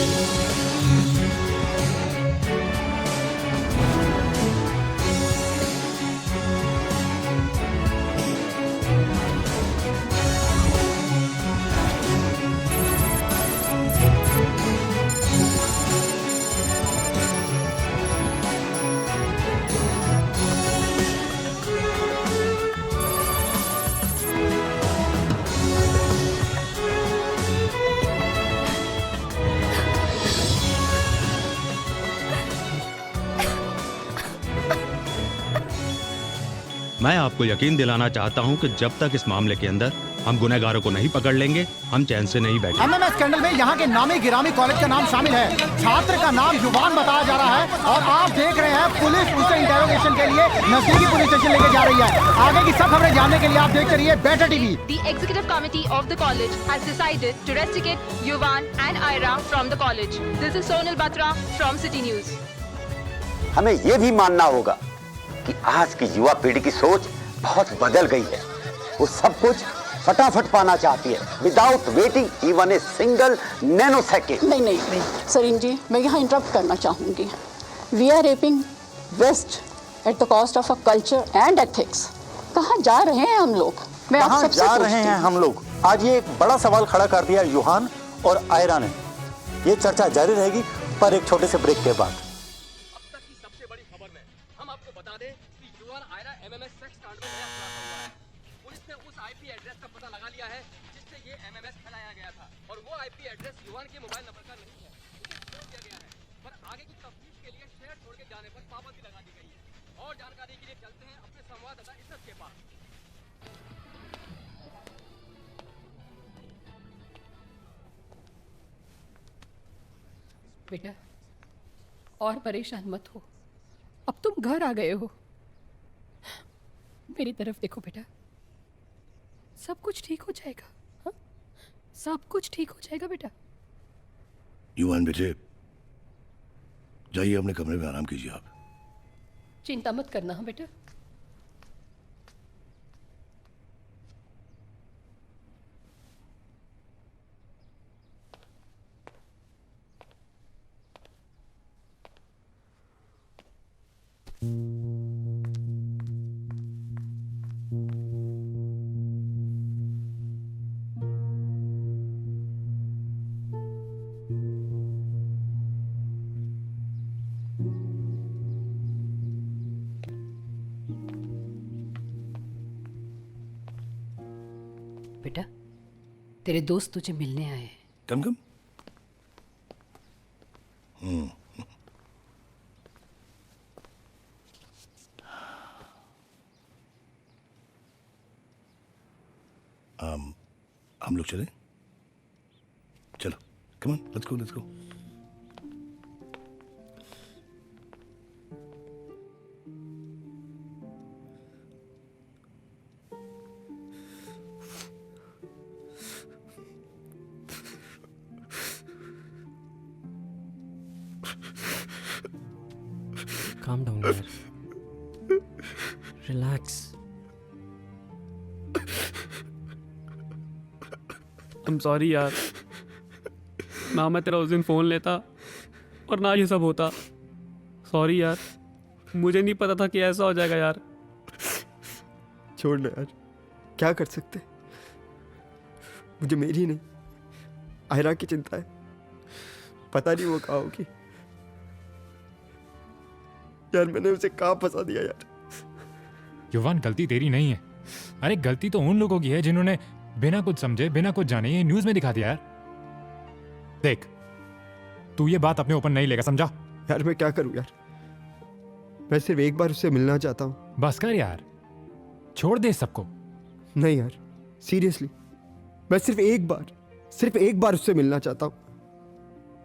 W: मैं आपको यकीन दिलाना चाहता हूं कि जब तक इस मामले के अंदर हम गुनहगारों को नहीं पकड़ लेंगे, हम चैन से नहीं बैठेंगे।
J: एमएमएस स्कैंडल में यहाँ के नामी गिरामी कॉलेज का नाम शामिल है। छात्र का नाम युवान बताया जा रहा है और आप देख रहे हैं पुलिस उसे इंटेरोगेशन के लिए नजदीकी पुलिस स्टेशन लेके जा रही है। आगे की सब खबरें जानने के लिए आप देखते रहिए better TV.
X: The executive committee of the college has decided to rusticate Yuvan and Ira from the college. This is Sonal Batra from City News.
V: हमें ये भी मानना होगा कि आज की युवा पीढ़ी की सोच बहुत बदल गई है। वो सब कुछ फटाफट पाना चाहती है, without waiting even a single nanosecond.
Y: नहीं सरीन जी, मैं यहाँ इंटरप्ट करना चाहूँगी। We are wrapping waste at the cost of a culture and ethics. कहाँ जा रहे हैं हम लोग? मैं आप
J: कहाँ
Y: सबसे
J: जा
Y: पूछती
J: रहे हैं
Y: हूँ।
J: हम लोग? आज ये एक बड़ा सवाल खड़ा कर दिया यूहान और आयरा ने। ये चर्चा जारी रहेगी पर एक छोटे से ब्रेक के बाद।
R: बेटा और परेशान मत हो, अब तुम घर आ गए हो। मेरी तरफ देखो बेटा, सब कुछ ठीक हो जाएगा। हाँ? सब कुछ ठीक हो जाएगा बेटा।
Z: युवान बेटे, जाइए अपने कमरे में आराम कीजिए आप।
R: चिंता मत करना। हाँ बेटा। बेटा, तेरे दोस्त तुझे मिलने आए हैं।
Z: कम हम लोग चले? चलो, come on, let's go.
H: Calm down, यार. Relax.
G: I'm sorry यार, ना मैं तेरा उस दिन फ़ोन लेता और ना ये सब होता। सॉरी यार, मुझे नहीं पता था कि ऐसा हो जाएगा यार।
E: छोड़ ना यार, क्या कर सकते। मुझे मेरी नहीं, आयरा की चिंता है। पता नहीं वो कहाँ होगी। यार मैंने उसे कहाँ फंसा दिया यार।
F: युवान, गलती तेरी नहीं है। अरे गलती तो उन लोगों की है जिन्होंने बिना कुछ समझे, बिना कुछ जाने ये न्यूज में दिखा दिया यार। देख, तू ये बात अपने ऊपर नहीं लेगा, समझा?
E: यार मैं क्या करूं यार, मैं सिर्फ एक बार उससे मिलना चाहता हूं।
F: बस कर यार, छोड़ दे सबको।
E: नहीं यार, सीरियसली, मैं सिर्फ एक बार उससे मिलना चाहता हूं।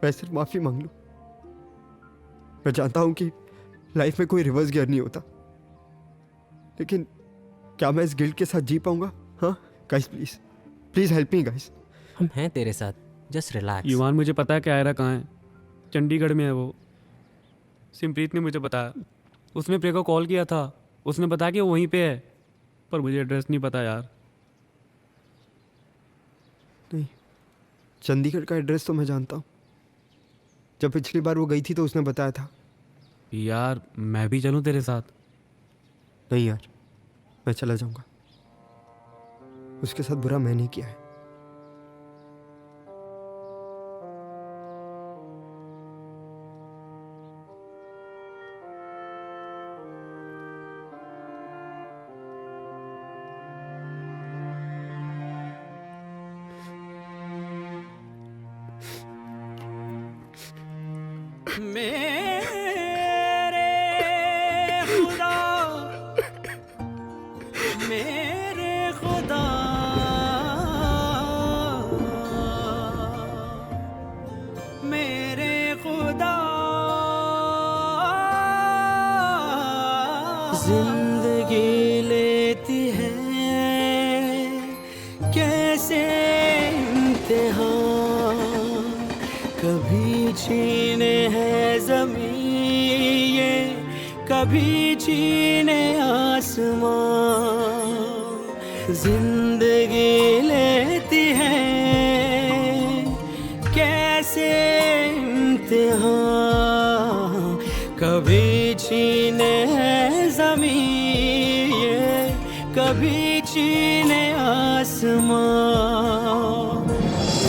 E: मैं सिर्फ माफी मांग लूं। मैं जानता हूं कि लाइफ में कोई रिवर्स गियर नहीं होता, लेकिन क्या मैं इस गिल्ट के साथ जी पाऊंगा? हाँ guys, please help me guys.
H: हम हैं तेरे साथ, जस्ट रिलैक्स।
G: युवान, मुझे पता है कि आयरा कहाँ है। चंडीगढ़ में है वो। सिमप्रीत ने मुझे बताया, उसने प्रिया को कॉल किया था, उसने बताया कि वो वहीं पे है, पर मुझे एड्रेस नहीं पता यार।
E: नहीं, चंडीगढ़ का एड्रेस तो मैं जानता हूँ। जब पिछली बार वो गई थी तो उसने बताया था।
G: यार मैं भी चलूँ तेरे साथ?
E: नहीं यार, मैं चला जाऊंगा। उसके साथ बुरा मैंने किया है।
D: जिंदगी लेती है कैसे इम्तिहान, कभी छीने है ज़मीन ये, कभी छीने आसमान। जिंदगी लेती है कैसे इम्तिहान, कभी छीने है ज़मीन ये, कभी छीने आसमान।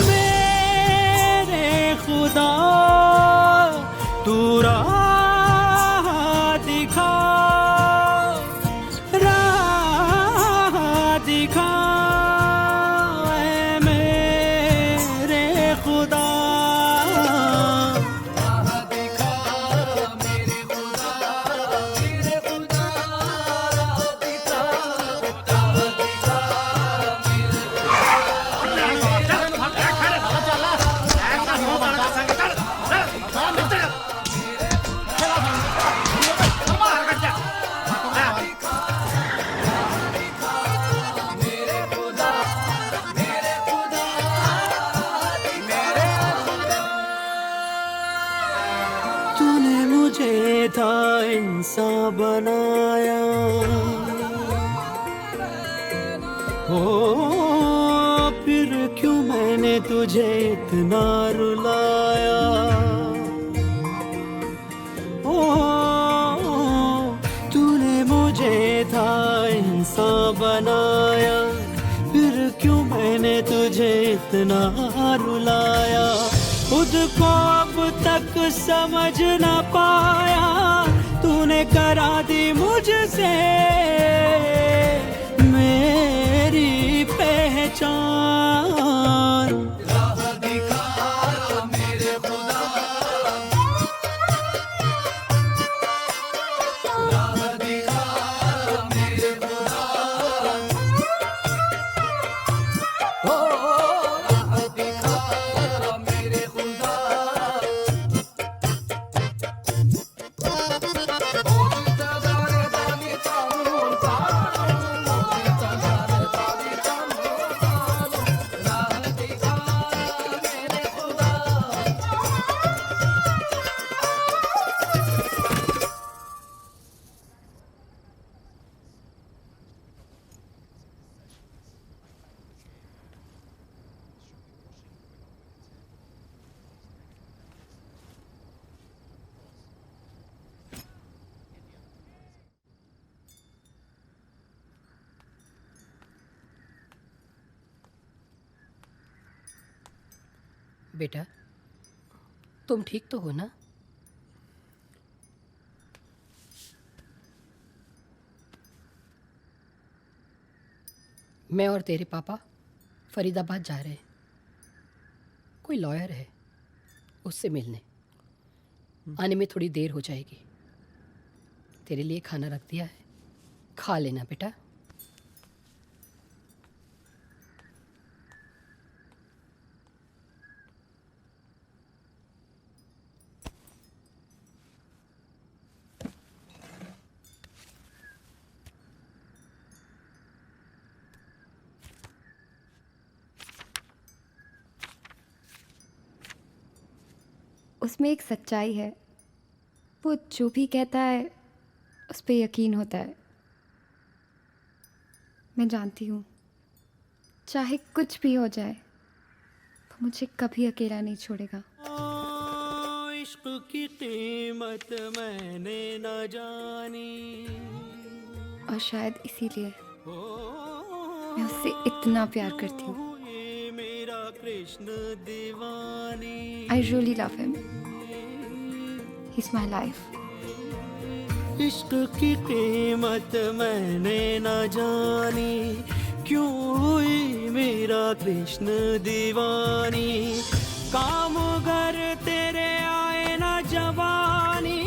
D: मेरे खुदा तू राह दिखा, राह दिखा ऐ मेरे खुदा। तूने मुझे था इंसान बनाया, ओ फिर क्यों मैंने तुझे इतना रुलाया। ओ तूने मुझे था इंसान बनाया, फिर क्यों मैंने तुझे इतना रुलाया। खुद को अब तक समझ न पाया, तूने करा दी मुझसे मेरी पहचान। राह दिखा मेरे खुदा, राह दिखा मेरे खुदा।
R: बेटा तुम ठीक तो हो ना? मैं और तेरे पापा फरीदाबाद जा रहे हैं। कोई लॉयर है, उससे मिलने। आने में थोड़ी देर हो जाएगी। तेरे लिए खाना रख दिया है, खा लेना बेटा।
C: उसमें एक सच्चाई है, वो जो भी कहता है उस पे यकीन होता है। मैं जानती हूँ चाहे कुछ भी हो जाए वो मुझे कभी अकेला नहीं छोड़ेगा।
D: इश्क की कीमत मैंने न जानी,
C: और शायद इसीलिए मैं उससे इतना प्यार करती हूँ।
D: मेरा कृष्ण दीवानी।
C: I really love him. He's my life.
D: इश्क की कीमत मैंने न जानी, क्यों हुई मेरा कृष्ण दीवानी। काम अगर तेरे आए ना जवानी,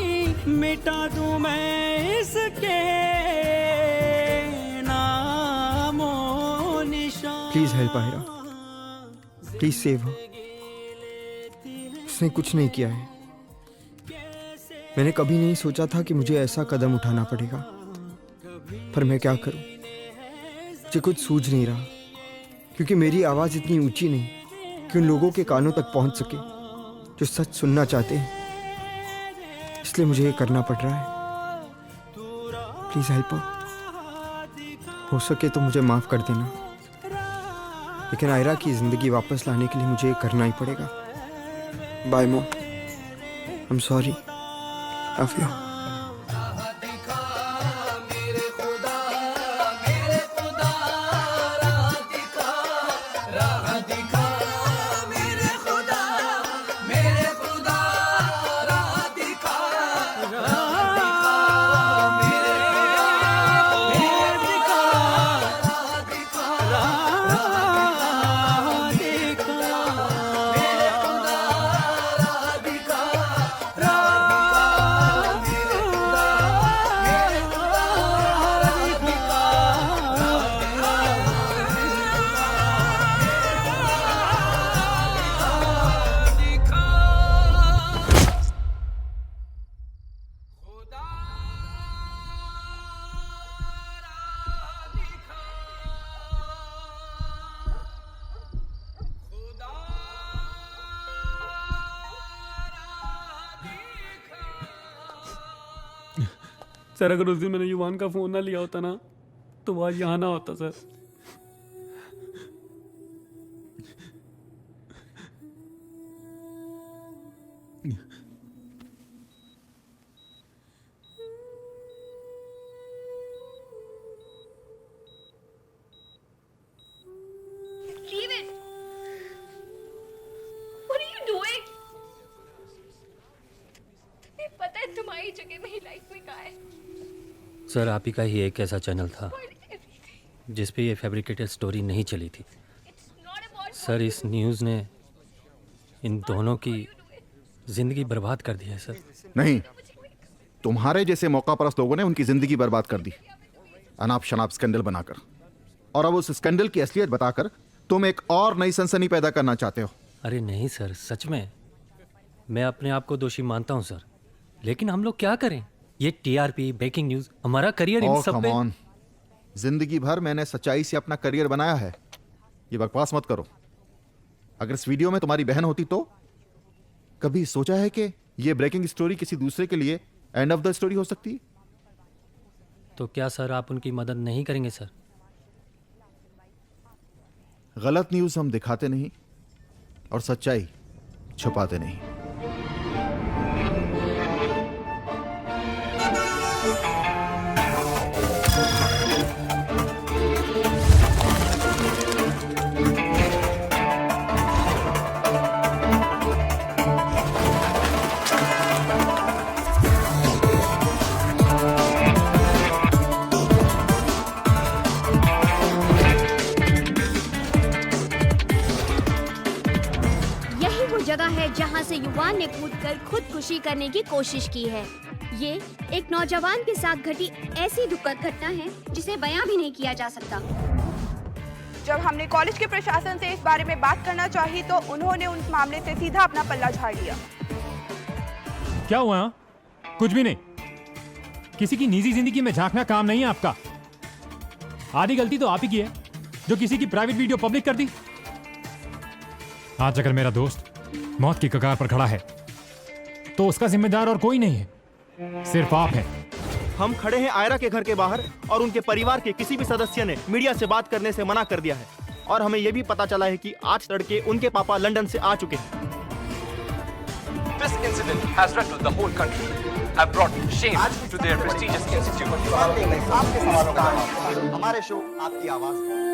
D: मिटा दूं मैं इसके नामो निशान।
E: Please help Aira, please save हो। उसने कुछ नहीं किया है। मैंने कभी नहीं सोचा था कि मुझे ऐसा कदम उठाना पड़ेगा, पर मैं क्या करूं? मुझे कुछ सूझ नहीं रहा, क्योंकि मेरी आवाज इतनी ऊंची नहीं कि उन लोगों के कानों तक पहुंच सके जो सच सुनना चाहते हैं। इसलिए मुझे ये करना पड़ रहा है। प्लीज हेल्प हो सके तो मुझे माफ कर देना, लेकिन आयरा की जिंदगी वापस लाने के लिए मुझे ये करना ही पड़ेगा। Bye mom, I am sorry, love you.
G: Sir अगर उस दिन मैंने युवान का फोन ना लिया होता ना तो वो आज यहाँ ना होता sir.
X: Leave it. What are you doing? तुम्हें पता है तुम्हारी जगह मेरी लाइफ में कहाँ है?
N: सर आप ही का ही एक ऐसा चैनल था जिस पे ये फैब्रिकेटेड स्टोरी नहीं चली थी। सर इस न्यूज़ ने इन दोनों की जिंदगी बर्बाद कर दी है सर।
U: नहीं, तुम्हारे जैसे मौकापरस्त लोगों ने उनकी जिंदगी बर्बाद कर दी अनाप शनाप स्कैंडल बनाकर, और अब उस स्कैंडल की असलियत बताकर तुम एक और नई सनसनी पैदा करना चाहते हो।
N: अरे नहीं सर, सच में मैं अपने आप को दोषी मानता हूं सर, लेकिन हम लोग क्या करें? ये टीआरपी, ब्रेकिंग न्यूज़, हमारा करियर इन सब पे।
U: जिंदगी भर मैंने सच्चाई से अपना करियर बनाया है, ये बकवास मत करो। अगर इस वीडियो में तुम्हारी बहन होती तो कभी सोचा है कि ये ब्रेकिंग स्टोरी किसी दूसरे के लिए एंड ऑफ द स्टोरी हो सकती है?
N: तो क्या सर आप उनकी मदद नहीं करेंगे सर?
U: गलत न्यूज़ हम दिखाते नहीं और सच्चाई छुपाते नहीं।
B: युवान ने कूदकर खुदकुशी करने की कोशिश की है। ये एक नौजवान के साथ घटी ऐसी दुखद घटना है जिसे बयां भी नहीं किया जा सकता।
M: जब हमने कॉलेज के प्रशासन से इस बारे में बात करना चाही तो उन्होंने उस मामले से सीधा अपना पल्ला झाड़ लिया।
F: क्या हुआ? कुछ भी नहीं। किसी की निजी जिंदगी में झांकना काम नहीं है आपका। आधी गलती तो आप ही की है जो किसी की प्राइवेट वीडियो पब्लिक कर दी। आज अगर मेरा दोस्त मौत की कगार पर खड़ा है तो उसका जिम्मेदार और कोई नहीं है, सिर्फ आप हैं।
O: हम खड़े हैं आयरा के घर के बाहर और उनके परिवार के किसी भी सदस्य ने मीडिया से बात करने से मना कर दिया है। और हमें यह भी पता चला है कि आज तड़के उनके पापा लंदन से आ चुके हैं।
P: This incident has rattled the whole country, have brought shame to their prestigious institute.
L: आपके सवालों का हमारे शो आपकी आवाज।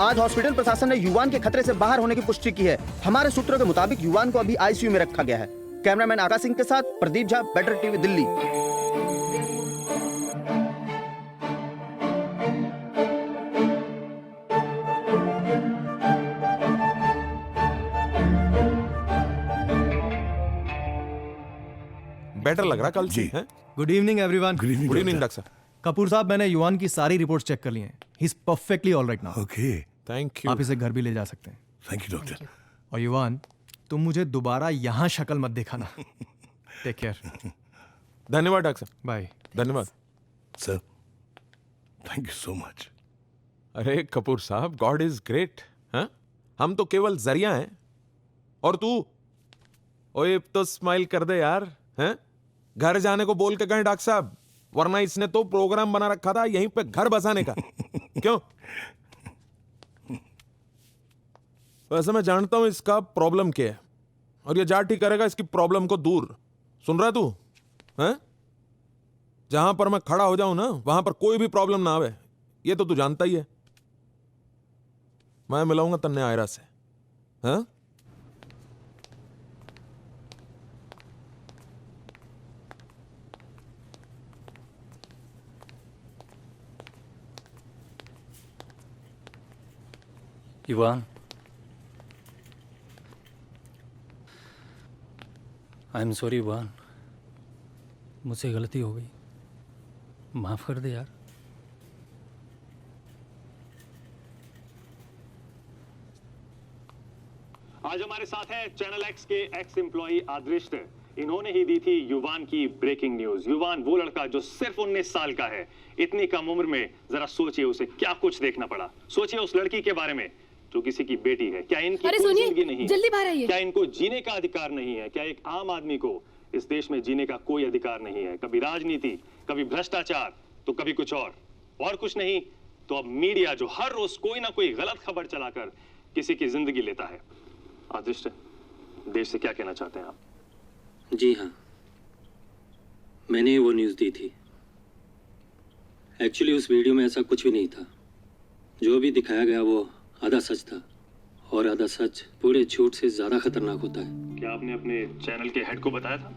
O: आज हॉस्पिटल प्रशासन ने युवान के खतरे से बाहर होने की पुष्टि की है। हमारे सूत्रों के मुताबिक युवान को अभी आईसीयू में रखा गया है। कैमरामैन आकाश सिंह के साथ Pradeep Jha, better TV Delhi.
A: Better लग रहा कल जी है।
S: Good evening everyone.
A: Good evening doctor साहब।
S: कपूर साहब, मैंने युवान की सारी रिपोर्ट्स चेक कर ली हैं। He is perfectly all right now.
Z: Okay,
A: thank you.
S: आप इसे घर भी ले जा सकते हैं।
Z: Thank you doctor.
S: और युवान, तुम मुझे दोबारा यहाँ शक्ल मत दिखाना। Take care.
A: धन्यवाद डॉक्टर साहब।
S: बाय।
A: धन्यवाद
Z: sir. Thank you so much.
A: अरे कपूर साहब, गॉड इज ग्रेट। हाँ, हम तो केवल जरिया हैं और तू ओए तो स्माइल कर दे यार। हैं, घर जाने को बोल के गए डॉक्टर साहब, वरना इसने तो प्रोग्राम बना रखा था यहीं पे घर बसाने का। क्यों? वैसे मैं जानता हूं इसका प्रॉब्लम क्या है और ये जा ठीक करेगा इसकी प्रॉब्लम को दूर। सुन रहा है तू? हैं? जहां पर मैं खड़ा हो जाऊं ना, वहां पर कोई भी प्रॉब्लम ना आवे, ये तो तू जानता ही है। मैं मिलाऊंगा तन्ने आयरा से। हैं?
N: युवान, आई एम सॉरी युवान, मुझसे गलती हो गई, माफ कर दे यार।
T: आज हमारे साथ है चैनल एक्स के एक्स एम्प्लॉई आदृष्ट। इन्होंने ही दी थी युवान की ब्रेकिंग न्यूज। युवान वो लड़का जो सिर्फ 19 साल का है। इतनी कम उम्र में जरा सोचिए उसे क्या कुछ देखना पड़ा। सोचिए उस लड़की के बारे में जो किसी की बेटी है। क्या इनकी कोई जिंदगी नहीं है?
R: जल्दी बाहर आइए।
T: क्या इनको जीने का अधिकार नहीं है? क्या एक आम आदमी को इस देश में जीने का कोई अधिकार नहीं है? कभी राजनीति, कभी भ्रष्टाचार, तो कभी कुछ और कुछ नहीं तो अब मीडिया जो हर रोज कोई ना कोई गलत खबर चलाकर किसी की जिंदगी लेता है। आदिष्ट, देश से क्या कहना चाहते हैं आप?
N: जी हाँ, मैंने वो न्यूज़ दी थी। एक्चुअली उस वीडियो में ऐसा कुछ भी नहीं था। जो भी दिखाया गया वो आधा सच था और आधा सच पूरे झूठ से ज़्यादा खतरनाक होता है।
T: क्या आपने अपने चैनल के हेड को बताया था?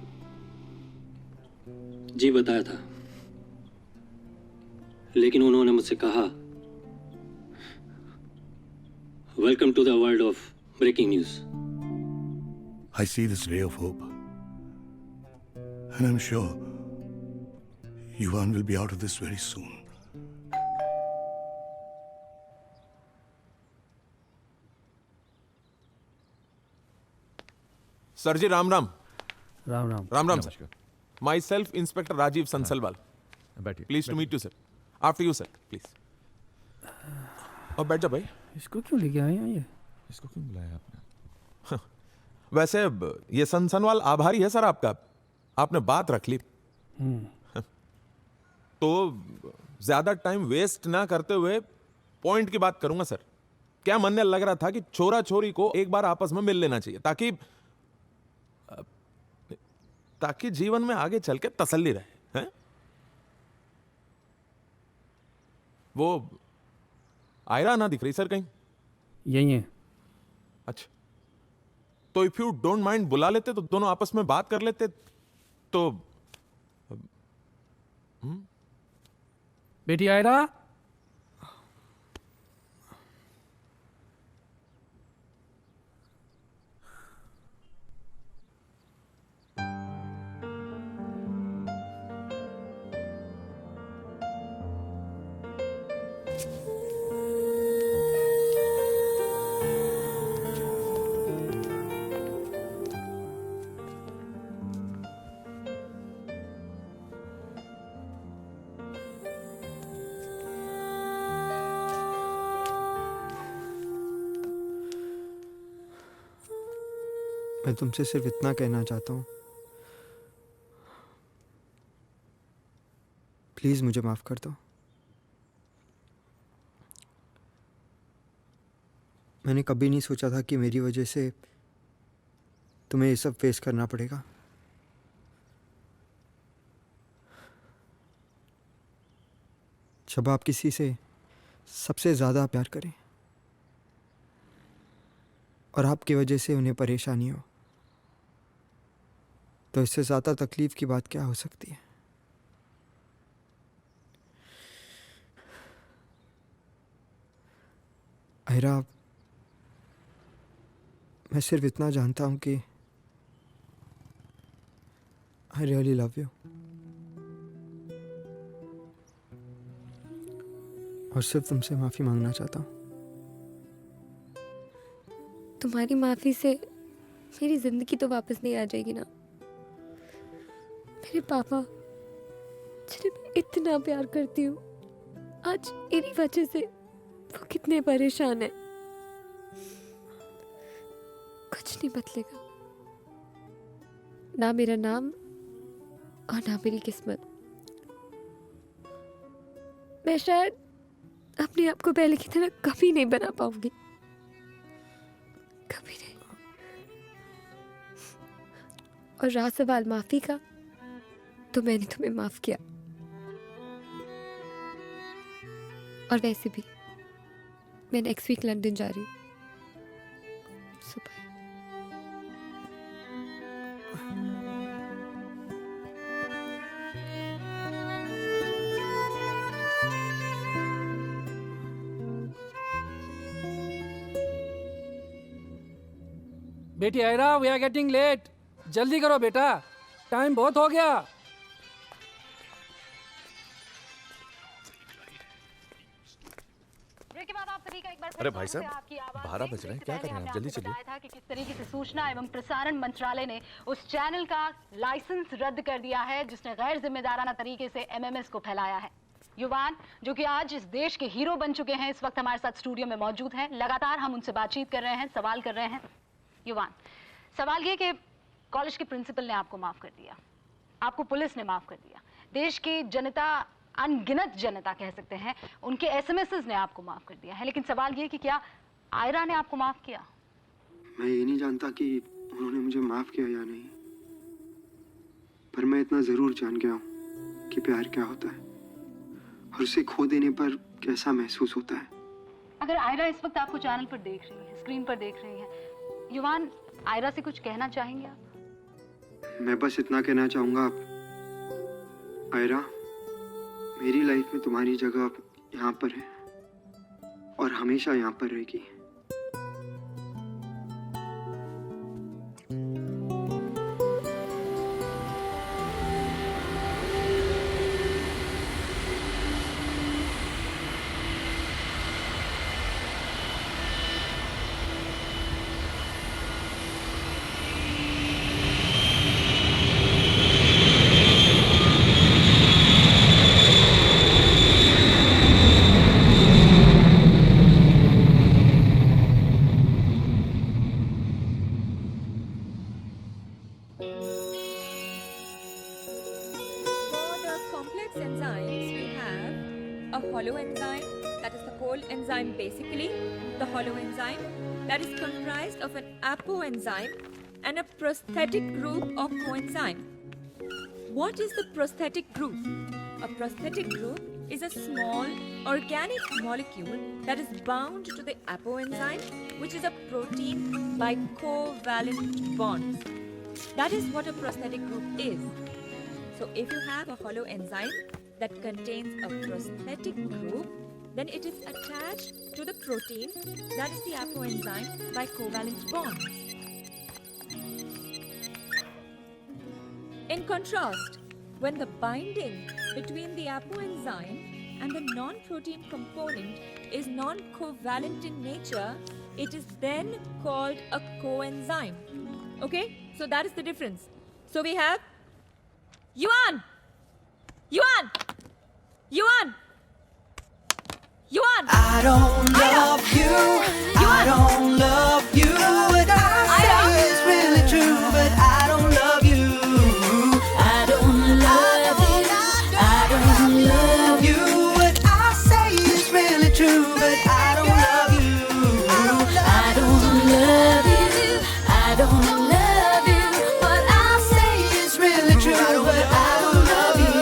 N: जी बताया था, लेकिन उन्होंने मुझसे कहा welcome to the world of breaking news.
Z: I see this ray of hope. And I'm sure Yuvan will be out of this very soon.
A: Sir जी Ram Ram.
I: Ram Ram.
A: Ram Ram sir. Myself inspector Rajeev Sansalwal.
S: बैठिए।
A: Please to meet you sir. After you sir please. और बैठ जा भाई।
I: इसको क्यों लेके आए हैं ये?
A: इसको क्यों बुलाया आपने? वैसे ये संसनवाल आभारी है सर आपका, आपने बात रख ली। तो ज्यादा टाइम वेस्ट ना करते हुए पॉइंट की बात करूंगा सर। क्या मन में लग रहा था कि छोरा छोरी को एक बार आपस में मिल लेना चाहिए ताकि जीवन में आगे चल के तसल्ली रहे हैं? वो आयरा ना दिख रही सर कहीं?
I: यही है।
A: अच्छा, तो इफ यू डोंट माइंड बुला लेते तो दोनों आपस में बात कर लेते तो।
I: बेटी आयरा,
E: मैं तुमसे सिर्फ इतना कहना चाहता हूँ, प्लीज मुझे माफ कर दो। मैंने कभी नहीं सोचा था कि मेरी वजह से तुम्हें ये सब फेस करना पड़ेगा। जब आप किसी से सबसे ज़्यादा प्यार करें और आपकी वजह से उन्हें परेशानी हो, तो इससे ज़्यादा तकलीफ की बात क्या हो सकती है? आयरा, मैं सिर्फ इतना जानता हूँ कि आई रियली लव यू, और सिर्फ तुमसे माफ़ी मांगना चाहता हूँ।
C: तुम्हारी माफ़ी से मेरी ज़िंदगी तो वापस नहीं आ जाएगी ना। मेरे पापा जिन्हें मैं इतना प्यार करती हूँ, आज इन्हीं वजह से वो कितने परेशान हैं। कुछ नहीं बदलेगा, ना मेरा नाम और ना मेरी किस्मत। मैं शायद अपने आप को पहले की तरह कभी नहीं बना पाऊंगी, कभी नहीं। और रहा सवाल माफी का, तो मैंने तुम्हें माफ किया। और वैसे भी मैं नेक्स्ट वीक लंदन जा रही हूँ। सुबह
I: बेटी Aira, we are getting late. जल्दी करो बेटा, टाइम बहुत हो गया।
U: अरे भाई साहब, 12 बज रहे हैं, क्या कर रहे हैं आप? जल्दी चलिए।
X: था कि किस तरीके से सूचना एवं प्रसारण मंत्रालय ने उस चैनल का लाइसेंस रद्द कर दिया है जिसने गैर जिम्मेदाराना तरीके से एमएमएस को फैलाया है। युवान, जो कि आज इस देश के हीरो बन चुके हैं, इस वक्त हमारे साथ स्टूडियो में मौजूद हैं। लगातार हम उनसे बातचीत कर रहे हैं, सवाल कर रहे हैं। युवान, सवाल ये कि कॉलेज के प्रिंसिपल ने आपको माफ कर दिया, आपको पुलिस ने माफ कर दिया, देश की जनता, अनगिनत जनता कह सकते हैं, उनके एसएमएसेस ने आपको माफ कर दिया है, लेकिन सवाल ये कि क्या आयरा ने आपको माफ किया?
E: मैं ये नहीं जानता कि उन्होंने मुझे माफ किया या नहीं, पर मैं इतना जरूर जान गया हूँ कि प्यार क्या होता है और उसे खो देने पर कैसा महसूस होता है।
X: अगर आयरा इस वक्त आपको चैनल पर देख रही है, स्क्रीन पर देख रही है, युवान, आयरा से कुछ कहना चाहेंगे आप?
E: मैं बस इतना कहना चाहूंगा, आयरा, मेरी लाइफ में तुम्हारी जगह यहाँ पर है और हमेशा यहाँ पर रहेगी।
J: a holoenzyme, that is the coenzyme basically, the holoenzyme, that is comprised of an apoenzyme and a prosthetic group of coenzyme. What is the prosthetic group? A prosthetic group is a small organic molecule that is bound to the apoenzyme, which is a protein by covalent bonds. That is what a prosthetic group is. So if you have a holoenzyme that contains a prosthetic group, then it is attached to the protein, that is the apoenzyme, by covalent bonds. In contrast, when the binding between the apoenzyme and the non-protein component is non-covalent in nature, it is then called a coenzyme. Okay? So that is the difference. So we have Yuan! Yuan! Yuan! Yuan!
D: I don't love you. I don't love you. What I say is really true, but I don't love you. I don't love you. I don't love you. What I say is really true, but I don't love you. I don't love you. I don't love you. What I say is really true, but I don't love you.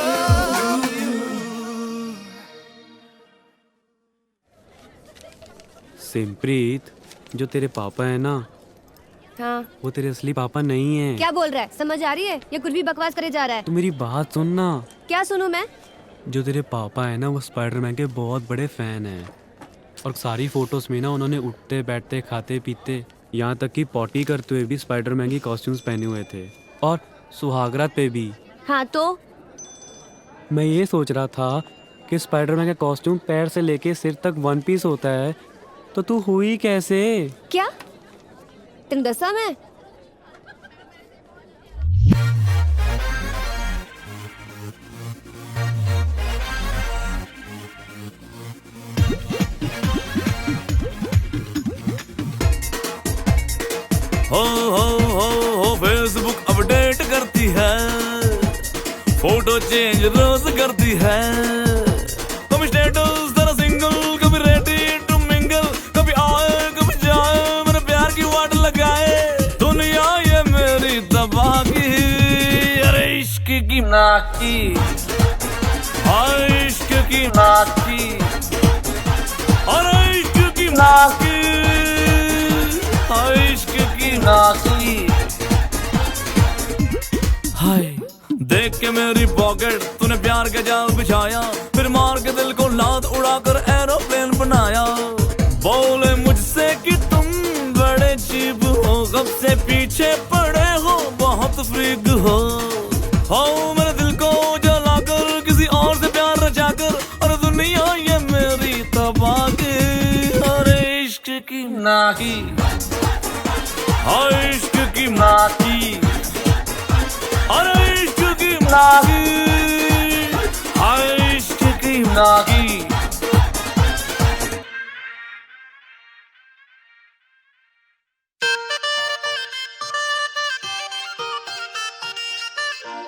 G: सिमप्रीत, जो तेरे पापा है ना,
B: हाँ।
G: वो तेरे असली पापा नहीं है।
B: क्या बोल रहा है? समझ आ रही है या कुछ भी बकवास करे जा रहा है?
G: तू मेरी बात सुन ना।
B: क्या सुनूं मैं?
G: जो तेरे पापा है ना, वो स्पाइडरमैन के बहुत बड़े फैन हैं और सारी फोटोज में ना उन्होंने उठते बैठते खाते पीते यहाँ तक कि पॉटी करते हुए भी स्पाइडरमैन की कॉस्ट्यूम्स पहने हुए थे और सुहागरात पे भी।
B: हाँ तो
G: मैं ये सोच रहा था कि स्पाइडरमैन का कॉस्ट्यूम पैर से लेके सिर तक वन पीस होता है, तो तू हुई कैसे?
B: क्या तुम दसा मैं?
D: हो फेसबुक अपडेट करती है, फोटो चेंज रोज करती है, कभी स्टेटस तेरा सिंगल, कभी रेडी टू मिंगल, कभी आए कभी जाए, मेरे प्यार की वाट लगाए, दुनिया ये मेरी तबाह की, अरे इश्क की नाकी, इश्क की नाकी, अरे इश्क की नाकी, इश्क की नाकी। हाय देख के मेरी पॉकेट तूने प्यार का जाल बिछाया, फिर मार के दिल को लात उड़ाकर एरोप्लेन बनाया, बोले मुझसे कि तुम बड़े चीप हो, कब से पीछे पड़े हो, बहुत फ्रीक हो मेरे दिल को जलाकर किसी और से प्यार रचाकर, और दुनिया ये मेरी तबाह की, अरे इश्क की नाकी, इश्क की नाकी, अरे इश्क की नाकी, इश्क की नाकी।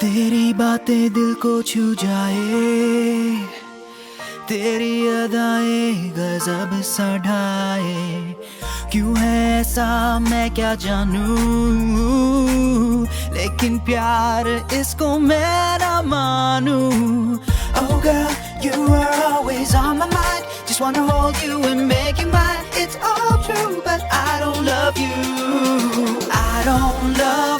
D: तेरी बातें दिल को छू जाए, तेरी अदाएं गजब सा ढाए, क्यों है ऐसा मैं क्या जानूं, लेकिन प्यार इसको मैं ना मानूं। Oh girl, you are always on my mind, just wanna hold you and make you mine. It's all true, but I don't love you. I don't love